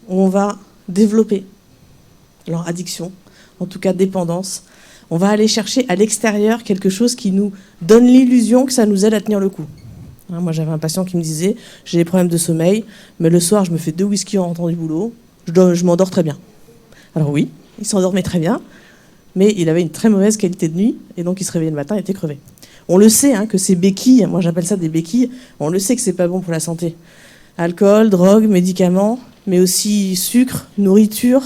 où on va développer leur addiction, en tout cas dépendance. On va aller chercher à l'extérieur quelque chose qui nous donne l'illusion que ça nous aide à tenir le coup. Moi, j'avais un patient qui me disait, j'ai des problèmes de sommeil, mais le soir, je me fais 2 whisky en rentrant du boulot. Je m'endors très bien. Alors oui, il s'endormait très bien, mais il avait une très mauvaise qualité de nuit, et donc il se réveillait le matin, il était crevé. On le sait, que ces béquilles, moi j'appelle ça des béquilles, on le sait que c'est pas bon pour la santé. Alcool, drogue, médicaments, mais aussi sucre, nourriture,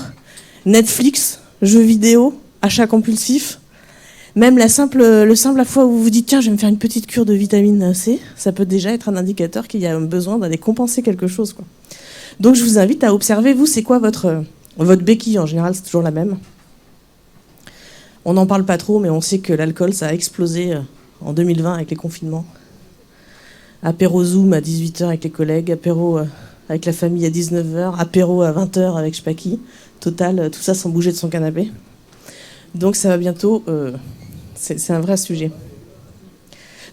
Netflix, jeux vidéo, achats compulsifs. Même le simple fois où vous vous dites, tiens, je vais me faire une petite cure de vitamine C, ça peut déjà être un indicateur qu'il y a besoin d'aller compenser quelque chose, quoi. Donc je vous invite à observer, vous, c'est quoi votre béquille? En général, c'est toujours la même. On n'en parle pas trop, mais on sait que l'alcool, ça a explosé en 2020 avec les confinements. Apéro Zoom à 18h avec les collègues, apéro avec la famille à 19h, apéro à 20h avec je sais pas qui. Total, tout ça sans bouger de son canapé. Donc ça va bientôt... c'est un vrai sujet.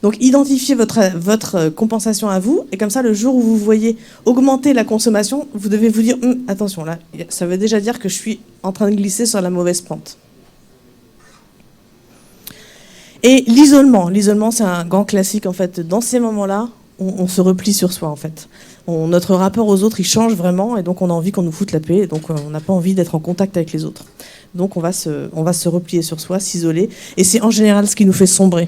Donc identifiez votre compensation à vous, et comme ça, le jour où vous voyez augmenter la consommation, vous devez vous dire, attention, là, ça veut déjà dire que je suis en train de glisser sur la mauvaise pente. Et l'isolement, c'est un grand classique en fait. Dans ces moments-là, on se replie sur soi en fait. Notre rapport aux autres, il change vraiment, et donc on a envie qu'on nous foute la paix, et donc on n'a pas envie d'être en contact avec les autres. Donc on va se replier sur soi, s'isoler, et c'est en général ce qui nous fait sombrer.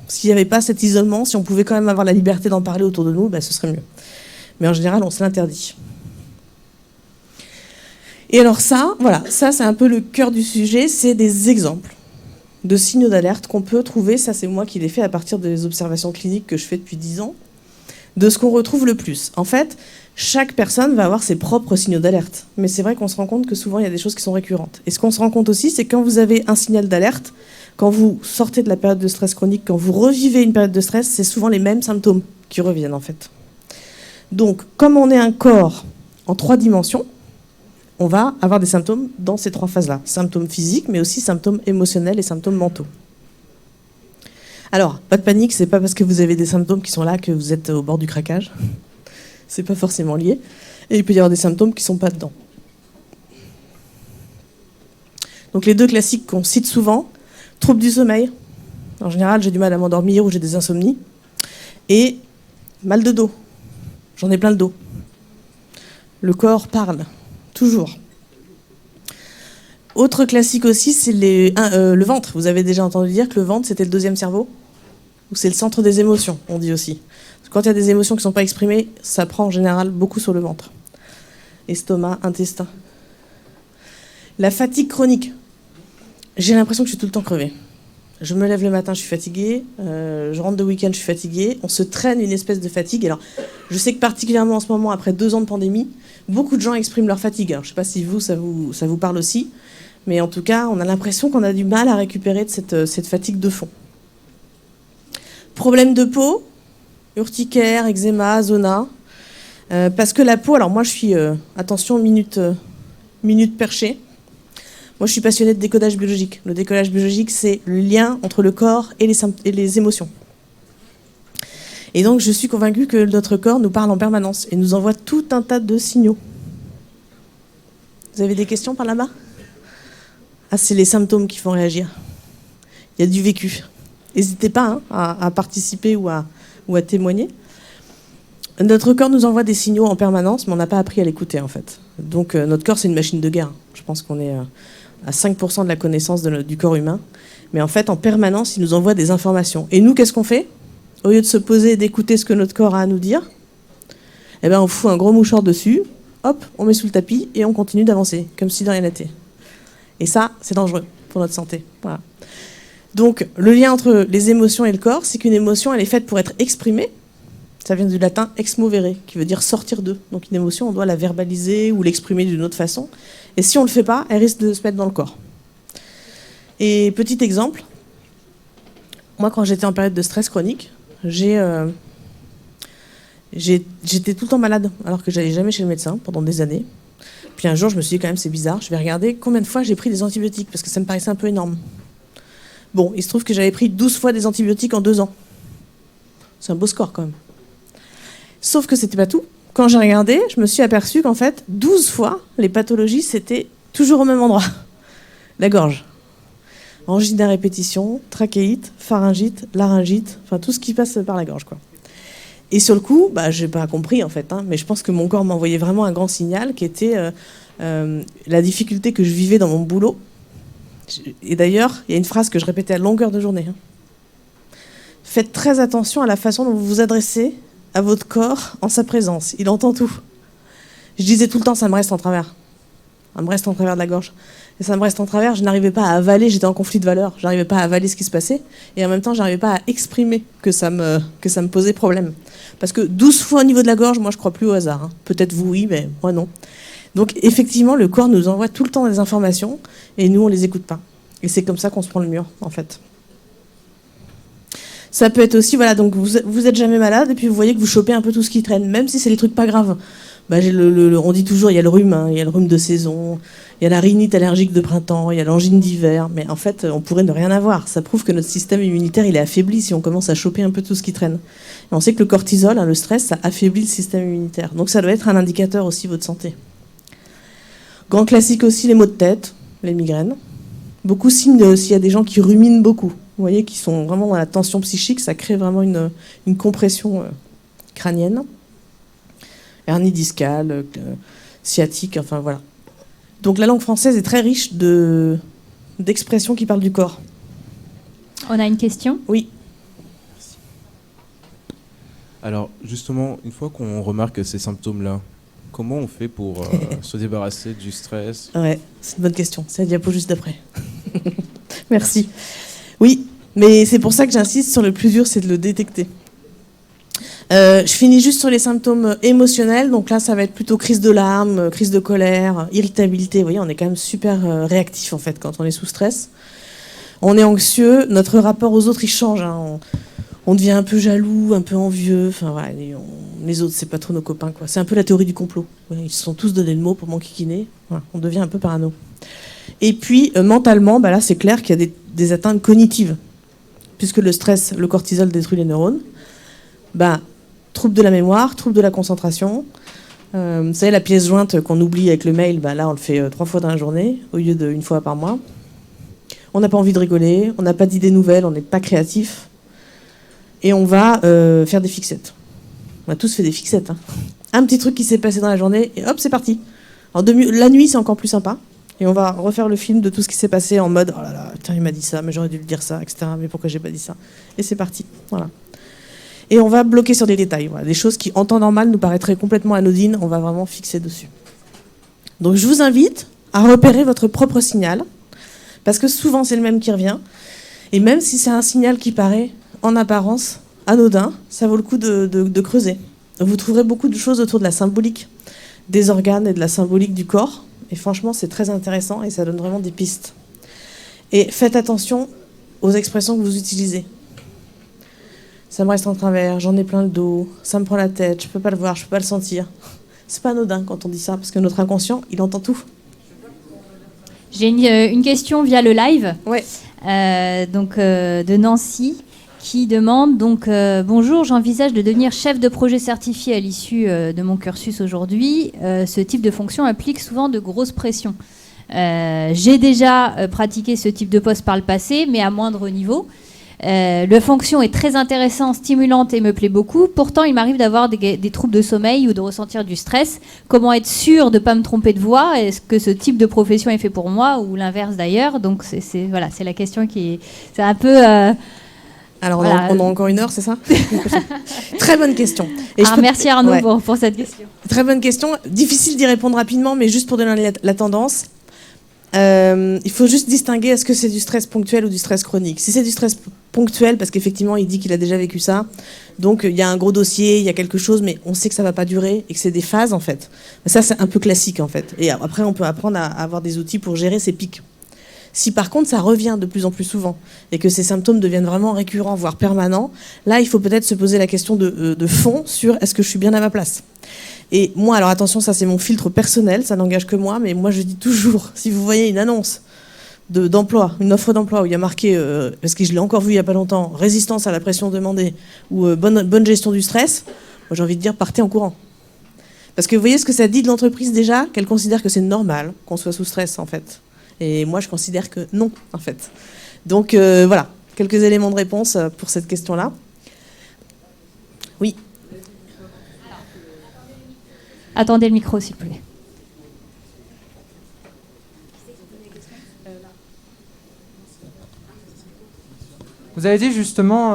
S'il n'y avait pas cet isolement, si on pouvait quand même avoir la liberté d'en parler autour de nous, bah, ce serait mieux. Mais en général, on se l'interdit. Et alors ça c'est un peu le cœur du sujet, c'est des exemples de signaux d'alerte qu'on peut trouver, ça c'est moi qui l'ai fait à partir des observations cliniques que je fais depuis 10 ans, de ce qu'on retrouve le plus. En fait, chaque personne va avoir ses propres signaux d'alerte. Mais c'est vrai qu'on se rend compte que souvent, il y a des choses qui sont récurrentes. Et ce qu'on se rend compte aussi, c'est que quand vous avez un signal d'alerte, quand vous sortez de la période de stress chronique, quand vous revivez une période de stress, c'est souvent les mêmes symptômes qui reviennent en fait. Donc, comme on est un corps en 3 dimensions, on va avoir des symptômes dans ces 3 phases-là. Symptômes physiques, mais aussi symptômes émotionnels et symptômes mentaux. Alors, pas de panique, c'est pas parce que vous avez des symptômes qui sont là que vous êtes au bord du craquage. C'est pas forcément lié. Et il peut y avoir des symptômes qui sont pas dedans. Donc les 2 classiques qu'on cite souvent, troubles du sommeil. En général, j'ai du mal à m'endormir ou j'ai des insomnies. Et mal de dos. J'en ai plein le dos. Le corps parle, toujours. Autre classique aussi, c'est le ventre. Vous avez déjà entendu dire que le ventre, c'était le 2e cerveau ? Ou c'est le centre des émotions, on dit aussi. Parce que quand il y a des émotions qui ne sont pas exprimées, ça prend en général beaucoup sur le ventre. Estomac, intestin. La fatigue chronique. J'ai l'impression que je suis tout le temps crevée. Je me lève le matin, je suis fatiguée. Je rentre de week-end, je suis fatiguée. On se traîne une espèce de fatigue. Alors, je sais que particulièrement en ce moment, après 2 ans de pandémie, beaucoup de gens expriment leur fatigue. Alors, je ne sais pas si ça vous parle aussi. Mais en tout cas, on a l'impression qu'on a du mal à récupérer de cette fatigue de fond. Problème de peau, urticaire, eczéma, zona. Parce que la peau, alors moi je suis, attention, minute perchée. Moi je suis passionnée de décodage biologique. Le décodage biologique, c'est le lien entre le corps et les émotions. Et donc je suis convaincue que notre corps nous parle en permanence et nous envoie tout un tas de signaux. Vous avez des questions par là-bas ? Ah, c'est les symptômes qui font réagir. Il y a du vécu. N'hésitez pas à participer ou à témoigner. Notre corps nous envoie des signaux en permanence, mais on n'a pas appris à l'écouter en fait. Donc notre corps, c'est une machine de guerre. Je pense qu'on est à 5% de la connaissance du corps humain. Mais en fait, en permanence, il nous envoie des informations. Et nous, qu'est-ce qu'on fait ? Au lieu de se poser et d'écouter ce que notre corps a à nous dire, eh ben, on fout un gros mouchoir dessus, hop, on met sous le tapis et on continue d'avancer, comme si de rien n'était. Et ça, c'est dangereux pour notre santé. Voilà. Donc, le lien entre les émotions et le corps, c'est qu'une émotion, elle est faite pour être exprimée. Ça vient du latin ex movere, qui veut dire sortir d'eux. Donc, une émotion, on doit la verbaliser ou l'exprimer d'une autre façon. Et si on ne le fait pas, elle risque de se mettre dans le corps. Et petit exemple, moi, quand j'étais en période de stress chronique, j'étais tout le temps malade, alors que j'allais jamais chez le médecin pendant des années. Puis un jour, je me suis dit, quand même, c'est bizarre, je vais regarder combien de fois j'ai pris des antibiotiques, parce que ça me paraissait un peu énorme. Bon, il se trouve que j'avais pris 12 fois des antibiotiques en 2 ans. C'est un beau score, quand même. Sauf que c'était pas tout. Quand j'ai regardé, je me suis aperçue qu'en fait, 12 fois, les pathologies, c'était toujours au même endroit. La gorge. Angine à répétition, trachéite, pharyngite, laryngite, enfin tout ce qui passe par la gorge, quoi. Et sur le coup, j'ai pas compris en fait, mais je pense que mon corps m'envoyait vraiment un grand signal qui était la difficulté que je vivais dans mon boulot. Et d'ailleurs, il y a une phrase que je répétais à longueur de journée. Faites très attention à la façon dont vous vous adressez à votre corps en sa présence. Il entend tout. Je disais tout le temps, ça me reste en travers. Ça me reste en travers de la gorge. Et ça me reste en travers, je n'arrivais pas à avaler, j'étais en conflit de valeurs. Je n'arrivais pas à avaler ce qui se passait. Et en même temps, je n'arrivais pas à exprimer que ça me posait problème. Parce que 12 fois au niveau de la gorge, moi, je ne crois plus au hasard. Peut-être vous, oui, mais moi, non. Donc, effectivement, le corps nous envoie tout le temps des informations et nous, on ne les écoute pas. Et c'est comme ça qu'on se prend le mur, en fait. Ça peut être aussi, voilà, donc vous êtes jamais malade et puis vous voyez que vous chopez un peu tout ce qui traîne, même si c'est des trucs pas graves. On dit toujours, il y a le rhume, il y a le rhume de saison, il y a la rhinite allergique de printemps, il y a l'angine d'hiver, mais en fait, on pourrait ne rien avoir. Ça prouve que notre système immunitaire, il est affaibli si on commence à choper un peu tout ce qui traîne. Et on sait que le cortisol, le stress, ça affaiblit le système immunitaire. Donc ça doit être un indicateur aussi de votre santé. Grand classique aussi, les maux de tête, les migraines. Beaucoup signe s'il y a des gens qui ruminent beaucoup. Vous voyez, qui sont vraiment dans la tension psychique, ça crée vraiment une compression crânienne. Hernie discale, sciatique, enfin voilà. Donc la langue française est très riche d'expressions qui parlent du corps. On a une question ? Oui. Alors justement, une fois qu'on remarque ces symptômes-là, comment on fait pour se débarrasser du stress ? Ouais, c'est une bonne question. C'est la diapo juste d'après. Merci. Oui, mais c'est pour ça que j'insiste sur le plus dur, c'est de le détecter. Je finis juste sur les symptômes émotionnels. Donc là, ça va être plutôt crise de larmes, crise de colère, irritabilité. Vous voyez, on est quand même super réactif en fait quand on est sous stress. On est anxieux. Notre rapport aux autres, il change. Hein. On devient un peu jaloux, un peu envieux. Enfin voilà, les autres, c'est pas trop nos copains, quoi. C'est un peu la théorie du complot. Ouais, ils se sont tous donné le mot pour m'enquiquiner. Voilà, on devient un peu parano. Et puis mentalement, là, c'est clair qu'il y a des atteintes cognitives, puisque le stress, le cortisol détruit les neurones. Trouble de la mémoire, trouble de la concentration. Vous savez, la pièce jointe qu'on oublie avec le mail, là, on le fait 3 fois dans la journée, au lieu d'1 fois par mois. On n'a pas envie de rigoler, on n'a pas d'idées nouvelles, on n'est pas créatif. Et on va faire des fixettes. On a tous fait des fixettes. Hein. Un petit truc qui s'est passé dans la journée, et hop, c'est parti. Alors, la nuit, c'est encore plus sympa. Et on va refaire le film de tout ce qui s'est passé en mode « Oh là là, putain, il m'a dit ça, mais j'aurais dû lui dire ça, etc. Mais pourquoi j'ai pas dit ça ?» Et c'est parti. Voilà. Et on va bloquer sur des détails. Voilà, des choses qui, en temps normal, nous paraîtraient complètement anodines, on va vraiment fixer dessus. Donc je vous invite à repérer votre propre signal, parce que souvent c'est le même qui revient. Et même si c'est un signal qui paraît, en apparence, anodin, ça vaut le coup de creuser. Vous trouverez beaucoup de choses autour de la symbolique des organes et de la symbolique du corps. Et franchement, c'est très intéressant et ça donne vraiment des pistes. Et faites attention aux expressions que vous utilisez. Ça me reste en travers, j'en ai plein le dos, ça me prend la tête, je peux pas le voir, je peux pas le sentir. C'est pas anodin quand on dit ça, parce que notre inconscient, il entend tout. J'ai une question via le live, Ouais. de Nancy, qui demande bonjour, j'envisage de devenir chef de projet certifié à l'issue de mon cursus aujourd'hui. Ce type de fonction implique souvent de grosses pressions. J'ai déjà pratiqué ce type de poste par le passé, mais à moindre niveau. La fonction est très intéressante, stimulante et me plaît beaucoup. Pourtant, il m'arrive d'avoir des troubles de sommeil ou de ressentir du stress. Comment être sûr de ne pas me tromper de voie ? Est-ce que ce type de profession est fait pour moi ou l'inverse d'ailleurs ? Donc, c'est la question qui est... C'est un peu... Alors, on a encore 1 heure, c'est ça ? Très bonne question. Et merci Arnaud pour cette question. Très bonne question. Difficile d'y répondre rapidement, mais juste pour donner la tendance... il faut juste distinguer est-ce que c'est du stress ponctuel ou du stress chronique. Si c'est du stress ponctuel, parce qu'effectivement il dit qu'il a déjà vécu ça, donc il y a un gros dossier, il y a quelque chose, mais on sait que ça va pas durer et que c'est des phases en fait. Ça c'est un peu classique en fait. Et après on peut apprendre à avoir des outils pour gérer ces pics. Si par contre ça revient de plus en plus souvent et que ces symptômes deviennent vraiment récurrents, voire permanents, là il faut peut-être se poser la question de fond sur est-ce que je suis bien à ma place. Et moi, alors attention, ça c'est mon filtre personnel, ça n'engage que moi, mais moi je dis toujours, si vous voyez une annonce d'emploi, une offre d'emploi où il y a marqué, parce que je l'ai encore vu il n'y a pas longtemps, résistance à la pression demandée ou bonne gestion du stress, moi j'ai envie de dire partez en courant. Parce que vous voyez ce que ça dit de l'entreprise déjà, qu'elle considère que c'est normal qu'on soit sous stress en fait. Et moi je considère que non en fait. Donc voilà, quelques éléments de réponse pour cette question-là. Oui. Attendez le micro, s'il vous plaît. Vous avez dit justement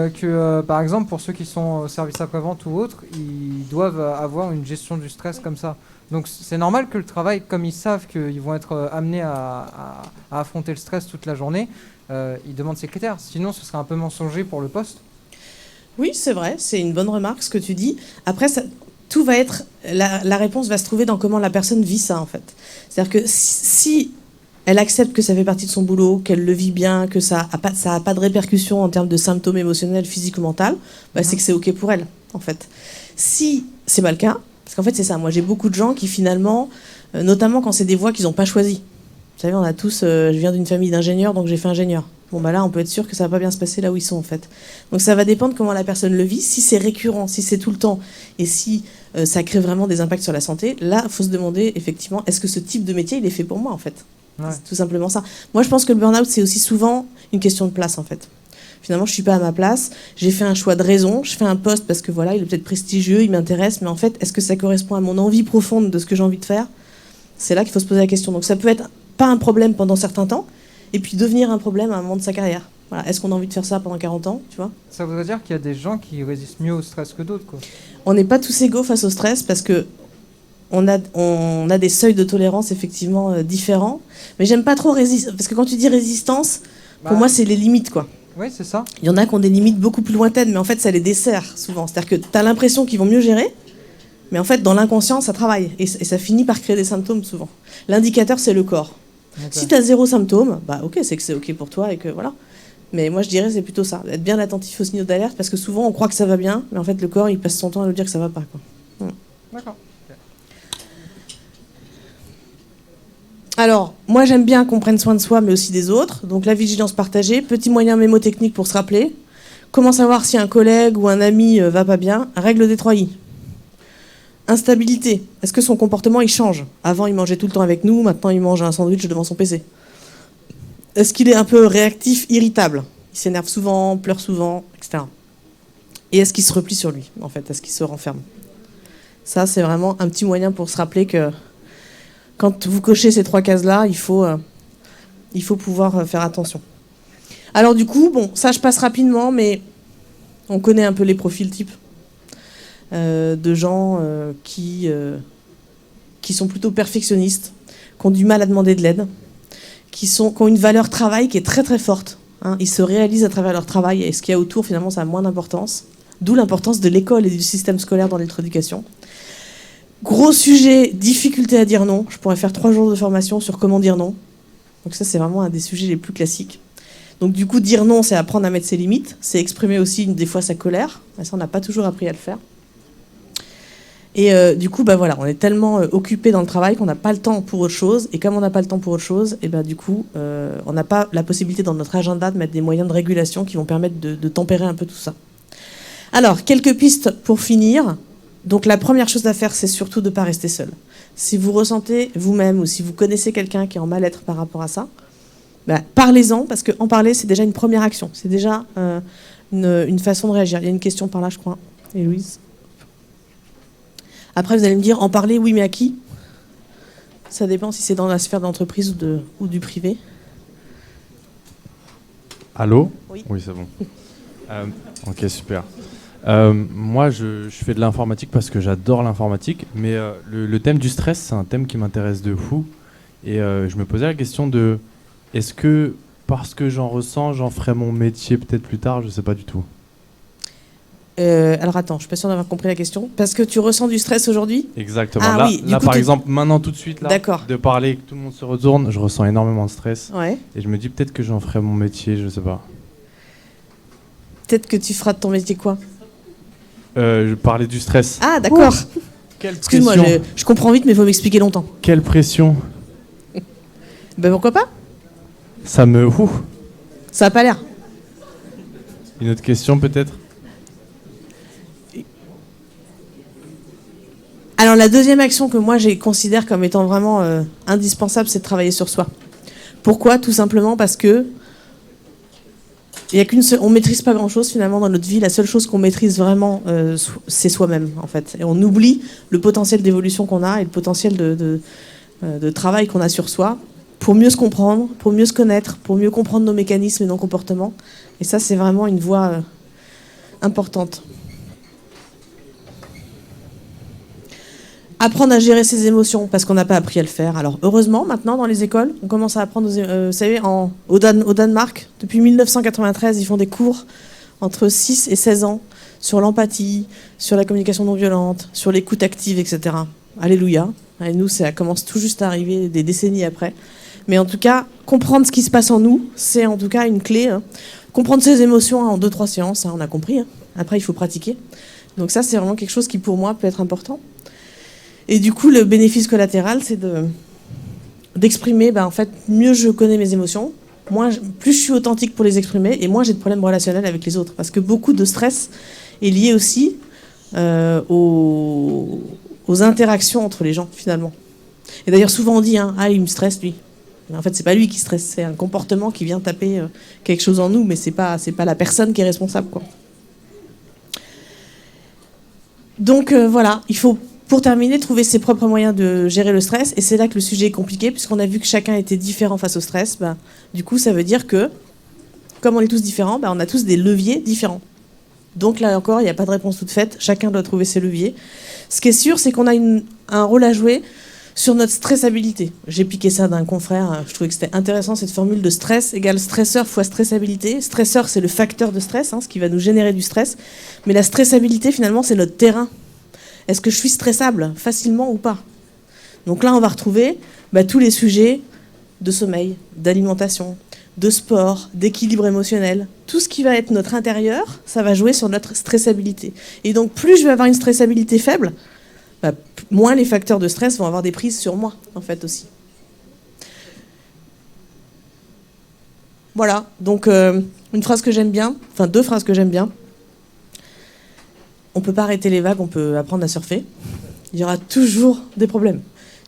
que, par exemple, pour ceux qui sont au service après-vente ou autres, ils doivent avoir une gestion du stress comme ça. Donc c'est normal que le travail, comme ils savent qu'ils vont être amenés à affronter le stress toute la journée, ils demandent ces critères. Sinon, ce serait un peu mensonger pour le poste. Oui, c'est vrai, c'est une bonne remarque ce que tu dis. Après, tout va être... La réponse va se trouver dans comment la personne vit ça, en fait. C'est-à-dire que si elle accepte que ça fait partie de son boulot, qu'elle le vit bien, que ça a pas de répercussions en termes de symptômes émotionnels, physiques ou mentaux, c'est que c'est OK pour elle, en fait. Si c'est pas le cas, parce qu'en fait, c'est ça. Moi, j'ai beaucoup de gens qui, finalement, notamment quand c'est des voies qu'ils n'ont pas choisies. Vous savez, on a tous... je viens d'une famille d'ingénieurs, donc j'ai fait ingénieur. Bon, là, on peut être sûr que ça va pas bien se passer là où ils sont, en fait. Donc, ça va dépendre comment la personne le vit. Si c'est récurrent, si c'est tout le temps, et si ça crée vraiment des impacts sur la santé, là, il faut se demander, effectivement, est-ce que ce type de métier, il est fait pour moi, en fait ? Ouais. C'est tout simplement ça. Moi, je pense que le burn-out, c'est aussi souvent une question de place, en fait. Finalement, je suis pas à ma place, j'ai fait un choix de raison, je fais un poste parce que voilà, il est peut-être prestigieux, il m'intéresse, mais en fait, est-ce que ça correspond à mon envie profonde de ce que j'ai envie de faire? C'est là qu'il faut se poser la question. Donc ça peut être pas un problème pendant certains temps, et puis devenir un problème à un moment de sa carrière. Voilà. Est-ce qu'on a envie de faire ça pendant 40 ans, tu vois? Ça voudrait dire qu'il y a des gens qui résistent mieux au stress que d'autres, quoi. On n'est pas tous égaux face au stress parce que on a des seuils de tolérance effectivement différents. Mais j'aime pas trop résister, parce que quand tu dis résistance, pour moi, c'est les limites, quoi. Oui, c'est ça. Il y en a qui ont des limites beaucoup plus lointaines, mais en fait, ça les dessert souvent. C'est-à-dire que tu as l'impression qu'ils vont mieux gérer, mais en fait, dans l'inconscient, ça travaille. Et ça finit par créer des symptômes souvent. L'indicateur, c'est le corps. Okay. Si tu as 0 symptôme, bah ok, c'est que c'est ok pour toi et que voilà. Mais moi, je dirais c'est plutôt ça. Être bien attentif aux signaux d'alerte, parce que souvent, on croit que ça va bien, mais en fait, le corps, il passe son temps à nous dire que ça va pas, quoi. D'accord. Alors, moi j'aime bien qu'on prenne soin de soi, mais aussi des autres. Donc la vigilance partagée, petit moyen mémotechnique pour se rappeler. Comment savoir si un collègue ou un ami va pas bien? Règle des 3 I. Instabilité. Est-ce que son comportement il change? Avant il mangeait tout le temps avec nous, maintenant il mange un sandwich devant son PC. Est-ce qu'il est un peu réactif, irritable? Il s'énerve souvent, pleure souvent, etc. Et est-ce qu'il se replie sur lui, en fait? Est-ce qu'il se renferme? Ça, c'est vraiment un petit moyen pour se rappeler que quand vous cochez ces 3 cases-là, il faut pouvoir faire attention. Alors du coup, bon, ça je passe rapidement, mais on connaît un peu les profils types de gens qui sont plutôt perfectionnistes, qui ont du mal à demander de l'aide, qui ont une valeur travail qui est très très forte. Hein. Ils se réalisent à travers leur travail, et ce qu'il y a autour, finalement, ça a moins d'importance. D'où l'importance de l'école et du système scolaire dans notre éducation. Gros sujet, difficulté à dire non. Je pourrais faire 3 jours de formation sur comment dire non. Donc ça, c'est vraiment un des sujets les plus classiques. Donc du coup, dire non, c'est apprendre à mettre ses limites. C'est exprimer aussi des fois sa colère. Et ça, on n'a pas toujours appris à le faire. Et du coup, bah voilà, on est tellement occupé dans le travail qu'on n'a pas le temps pour autre chose. Et comme on n'a pas le temps pour autre chose, et ben du coup, on n'a pas la possibilité dans notre agenda de mettre des moyens de régulation qui vont permettre de tempérer un peu tout ça. Alors, quelques pistes pour finir. Donc la première chose à faire, c'est surtout de ne pas rester seul. Si vous ressentez vous-même ou si vous connaissez quelqu'un qui est en mal-être par rapport à ça, bah, parlez-en, parce qu'en parler, c'est déjà une première action. C'est déjà une façon de réagir. Il y a une question par là, je crois. Et Louise? Après, vous allez me dire, en parler, oui, mais à qui? Ça dépend si c'est dans la sphère d'entreprise ou du privé. Allô? Oui. Oui, c'est bon. Ok, super. Moi, je fais de l'informatique parce que j'adore l'informatique, mais le thème du stress, c'est un thème qui m'intéresse de fou. Et je me posais la question de, est-ce que parce que j'en ressens, j'en ferai mon métier peut-être plus tard? Je sais pas du tout. Alors attends, je suis pas sûre d'avoir compris la question. Parce que tu ressens du stress aujourd'hui? Exactement. Ah, là, oui, là par exemple, maintenant tout de suite, là, de parler, que tout le monde se retourne, je ressens énormément de stress. Ouais. Et je me dis peut-être que j'en ferai mon métier, je sais pas. Peut-être que tu feras de ton métier quoi? Je parlais du stress. Ah d'accord. Quelle Excuse-moi, pression. je comprends vite, mais il faut m'expliquer longtemps. Quelle pression. Ben pourquoi pas? Ça me... Ça a pas l'air. Une autre question peut-être? Alors la deuxième action que moi je considère comme étant vraiment indispensable, c'est de travailler sur soi. Pourquoi? Tout simplement parce que on maîtrise pas grand-chose finalement dans notre vie. La seule chose qu'on maîtrise vraiment, c'est soi-même en fait. Et on oublie le potentiel d'évolution qu'on a et le potentiel de travail qu'on a sur soi pour mieux se comprendre, pour mieux se connaître, pour mieux comprendre nos mécanismes et nos comportements. Et ça, c'est vraiment une voie importante. Apprendre à gérer ses émotions, parce qu'on n'a pas appris à le faire. Alors heureusement, maintenant, dans les écoles, on commence à apprendre, vous savez, au Danemark, depuis 1993, ils font des cours entre 6 et 16 ans sur l'empathie, sur la communication non violente, sur l'écoute active, etc. Alléluia. Et nous, ça commence tout juste à arriver des décennies après. Mais en tout cas, comprendre ce qui se passe en nous, c'est en tout cas une clé. Hein. Comprendre ses émotions en 2-3 séances, hein, on a compris. Hein. Après, il faut pratiquer. Donc ça, c'est vraiment quelque chose qui, pour moi, peut être important. Et du coup, le bénéfice collatéral, c'est d'exprimer, en fait, mieux je connais mes émotions, plus je suis authentique pour les exprimer, et moins j'ai de problèmes relationnels avec les autres. Parce que beaucoup de stress est lié aussi aux interactions entre les gens, finalement. Et d'ailleurs, souvent on dit, il me stresse, lui. Mais en fait, c'est pas lui qui stresse, c'est un comportement qui vient taper quelque chose en nous, mais c'est pas la personne qui est responsable, quoi. Donc voilà, il faut, pour terminer, trouver ses propres moyens de gérer le stress, et c'est là que le sujet est compliqué, puisqu'on a vu que chacun était différent face au stress. Du coup, ça veut dire que, comme on est tous différents, on a tous des leviers différents. Donc là encore, il n'y a pas de réponse toute faite, chacun doit trouver ses leviers. Ce qui est sûr, c'est qu'on a un rôle à jouer sur notre stressabilité. J'ai piqué ça d'un confrère, je trouvais que c'était intéressant cette formule de stress égale stresseur fois stressabilité. Stresseur, c'est le facteur de stress, ce qui va nous générer du stress, mais la stressabilité, finalement, c'est notre terrain. Est-ce que je suis stressable facilement ou pas? Donc là, on va retrouver tous les sujets de sommeil, d'alimentation, de sport, d'équilibre émotionnel. Tout ce qui va être notre intérieur, ça va jouer sur notre stressabilité. Et donc, plus je vais avoir une stressabilité faible, moins les facteurs de stress vont avoir des prises sur moi, en fait, aussi. Voilà, donc une phrase que j'aime bien, enfin 2 phrases que j'aime bien. On ne peut pas arrêter les vagues, on peut apprendre à surfer. Il y aura toujours des problèmes.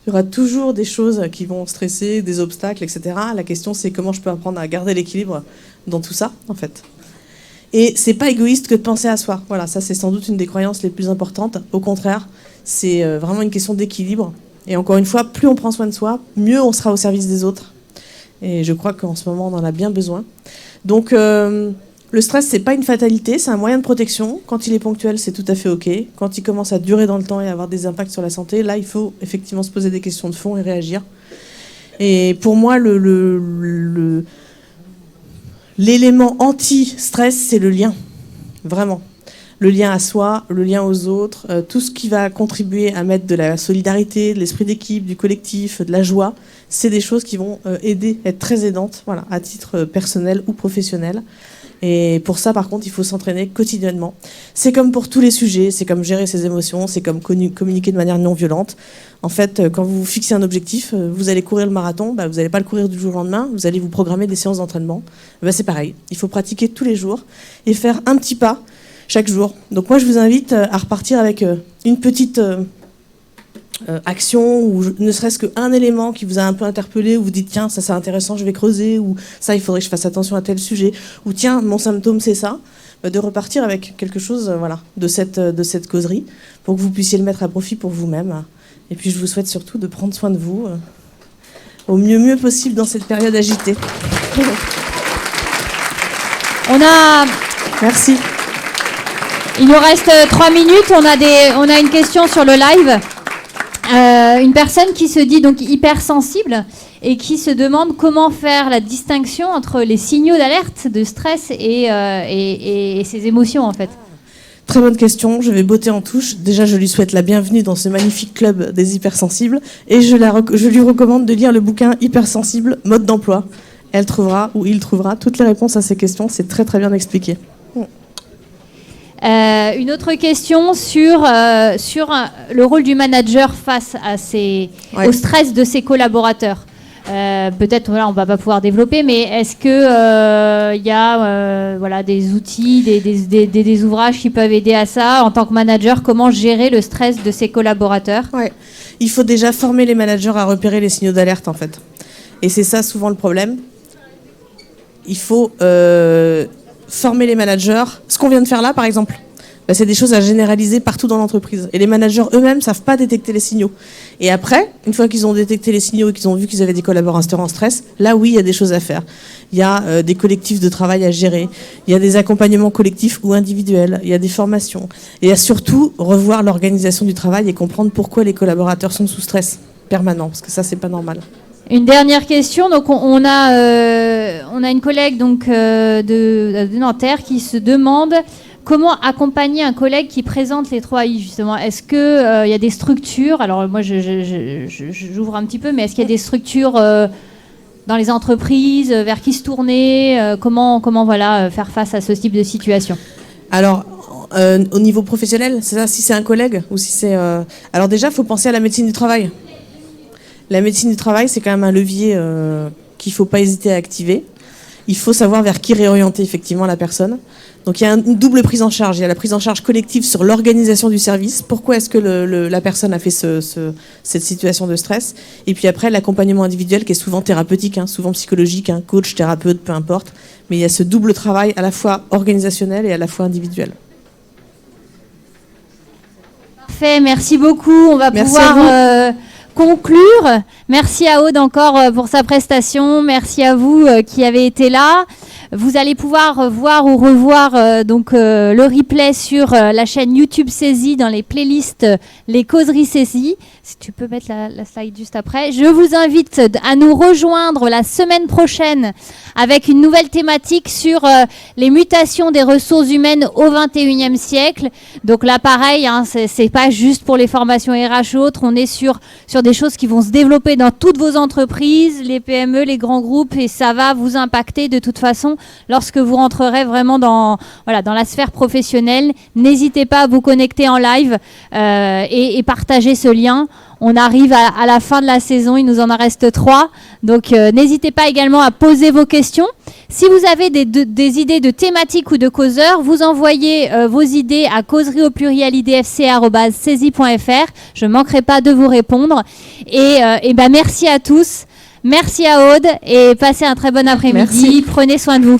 Il y aura toujours des choses qui vont stresser, des obstacles, etc. La question, c'est comment je peux apprendre à garder l'équilibre dans tout ça, en fait. Et c'est pas égoïste que de penser à soi. Voilà, ça c'est sans doute une des croyances les plus importantes. Au contraire, c'est vraiment une question d'équilibre. Et encore une fois, plus on prend soin de soi, mieux on sera au service des autres. Et je crois qu'en ce moment, on en a bien besoin. Donc, le stress, c'est pas une fatalité, c'est un moyen de protection. Quand il est ponctuel, c'est tout à fait OK. Quand il commence à durer dans le temps et avoir des impacts sur la santé, là, il faut effectivement se poser des questions de fond et réagir. Et pour moi, l'élément anti-stress, c'est le lien. Vraiment. Le lien à soi, le lien aux autres, tout ce qui va contribuer à mettre de la solidarité, de l'esprit d'équipe, du collectif, de la joie, c'est des choses qui vont aider, être très aidantes, voilà, à titre personnel ou professionnel. Et pour ça, par contre, il faut s'entraîner quotidiennement. C'est comme pour tous les sujets, c'est comme gérer ses émotions, c'est comme communiquer de manière non violente. En fait, quand vous fixez un objectif, vous allez courir le marathon, vous n'allez pas le courir du jour au lendemain, vous allez vous programmer des séances d'entraînement. C'est pareil, il faut pratiquer tous les jours et faire un petit pas chaque jour. Donc moi, je vous invite à repartir avec une petite action ou ne serait-ce qu'un élément qui vous a un peu interpellé, où vous dites tiens, ça c'est intéressant, je vais creuser, ou ça, il faudrait que je fasse attention à tel sujet, ou tiens, mon symptôme c'est ça, de repartir avec quelque chose de cette causerie pour que vous puissiez le mettre à profit pour vous-même. Et puis je vous souhaite surtout de prendre soin de vous au mieux possible dans cette période agitée. Merci. Il nous reste 3 minutes, on a une question sur le live. Une personne qui se dit donc hypersensible et qui se demande comment faire la distinction entre les signaux d'alerte de stress et ses émotions, en fait. Très bonne question, je vais botter en touche. Déjà, je lui souhaite la bienvenue dans ce magnifique club des hypersensibles et je lui recommande de lire le bouquin Hypersensible, mode d'emploi. Elle trouvera, ou il trouvera, toutes les réponses à ces questions. C'est très très bien expliqué. Une autre question sur le rôle du manager face au stress de ses collaborateurs. Peut-être on va pas pouvoir développer, mais est-ce que y a des outils, des ouvrages qui peuvent aider à ça en tant que manager? Comment gérer le stress de ses collaborateurs? Il faut déjà former les managers à repérer les signaux d'alerte, en fait. Et c'est ça souvent le problème. Il faut former les managers. Ce qu'on vient de faire là, par exemple, c'est des choses à généraliser partout dans l'entreprise. Et les managers eux-mêmes ne savent pas détecter les signaux. Et après, une fois qu'ils ont détecté les signaux et qu'ils ont vu qu'ils avaient des collaborateurs en stress, là, oui, il y a des choses à faire. Il y a des collectifs de travail à gérer. Il y a des accompagnements collectifs ou individuels. Il y a des formations. Et il y a surtout revoir l'organisation du travail et comprendre pourquoi les collaborateurs sont sous stress permanent. Parce que ça, c'est pas normal. Une dernière question. Donc, on a une collègue de Nanterre qui se demande comment accompagner un collègue qui présente les 3I, justement. Est-ce qu'il y a des structures? Alors, moi, j'ouvre un petit peu, mais est-ce qu'il y a des structures dans les entreprises, vers qui se tourner? Comment faire face à ce type de situation? Alors, au niveau professionnel, c'est ça, si c'est un collègue ou si c'est... Alors déjà, il faut penser à la médecine du travail. La médecine du travail, c'est quand même un levier qu'il ne faut pas hésiter à activer. il faut savoir vers qui réorienter effectivement la personne. Donc il y a une double prise en charge. Il y a la prise en charge collective sur l'organisation du service. Pourquoi est-ce que la personne a fait cette situation de stress? Et puis après, l'accompagnement individuel qui est souvent thérapeutique, souvent psychologique, coach, thérapeute, peu importe. Mais il y a ce double travail à la fois organisationnel et à la fois individuel. Parfait, merci beaucoup. On va pouvoir conclure. Merci à Aude encore pour sa prestation. Merci à vous qui avez été là. Vous allez pouvoir voir ou revoir le replay sur la chaîne YouTube Saisie dans les playlists Les Causeries Saisies. Si tu peux mettre la slide juste après. Je vous invite à nous rejoindre la semaine prochaine avec une nouvelle thématique sur les mutations des ressources humaines au XXIe siècle. Donc là, pareil, c'est pas juste pour les formations RH ou autres. On est sur des choses qui vont se développer dans toutes vos entreprises, les PME, les grands groupes, et ça va vous impacter de toute façon lorsque vous rentrerez vraiment dans la sphère professionnelle. N'hésitez pas à vous connecter en live et partager ce lien. On arrive à la fin de la saison, il nous en reste 3. Donc n'hésitez pas également à poser vos questions. Si vous avez des idées de thématiques ou de causeurs, vous envoyez vos idées à causerieauplurialidfc@saisie.fr. Je ne manquerai pas de vous répondre. Et merci à tous. Merci à Aude et passez un très bon après-midi. Prenez soin de vous.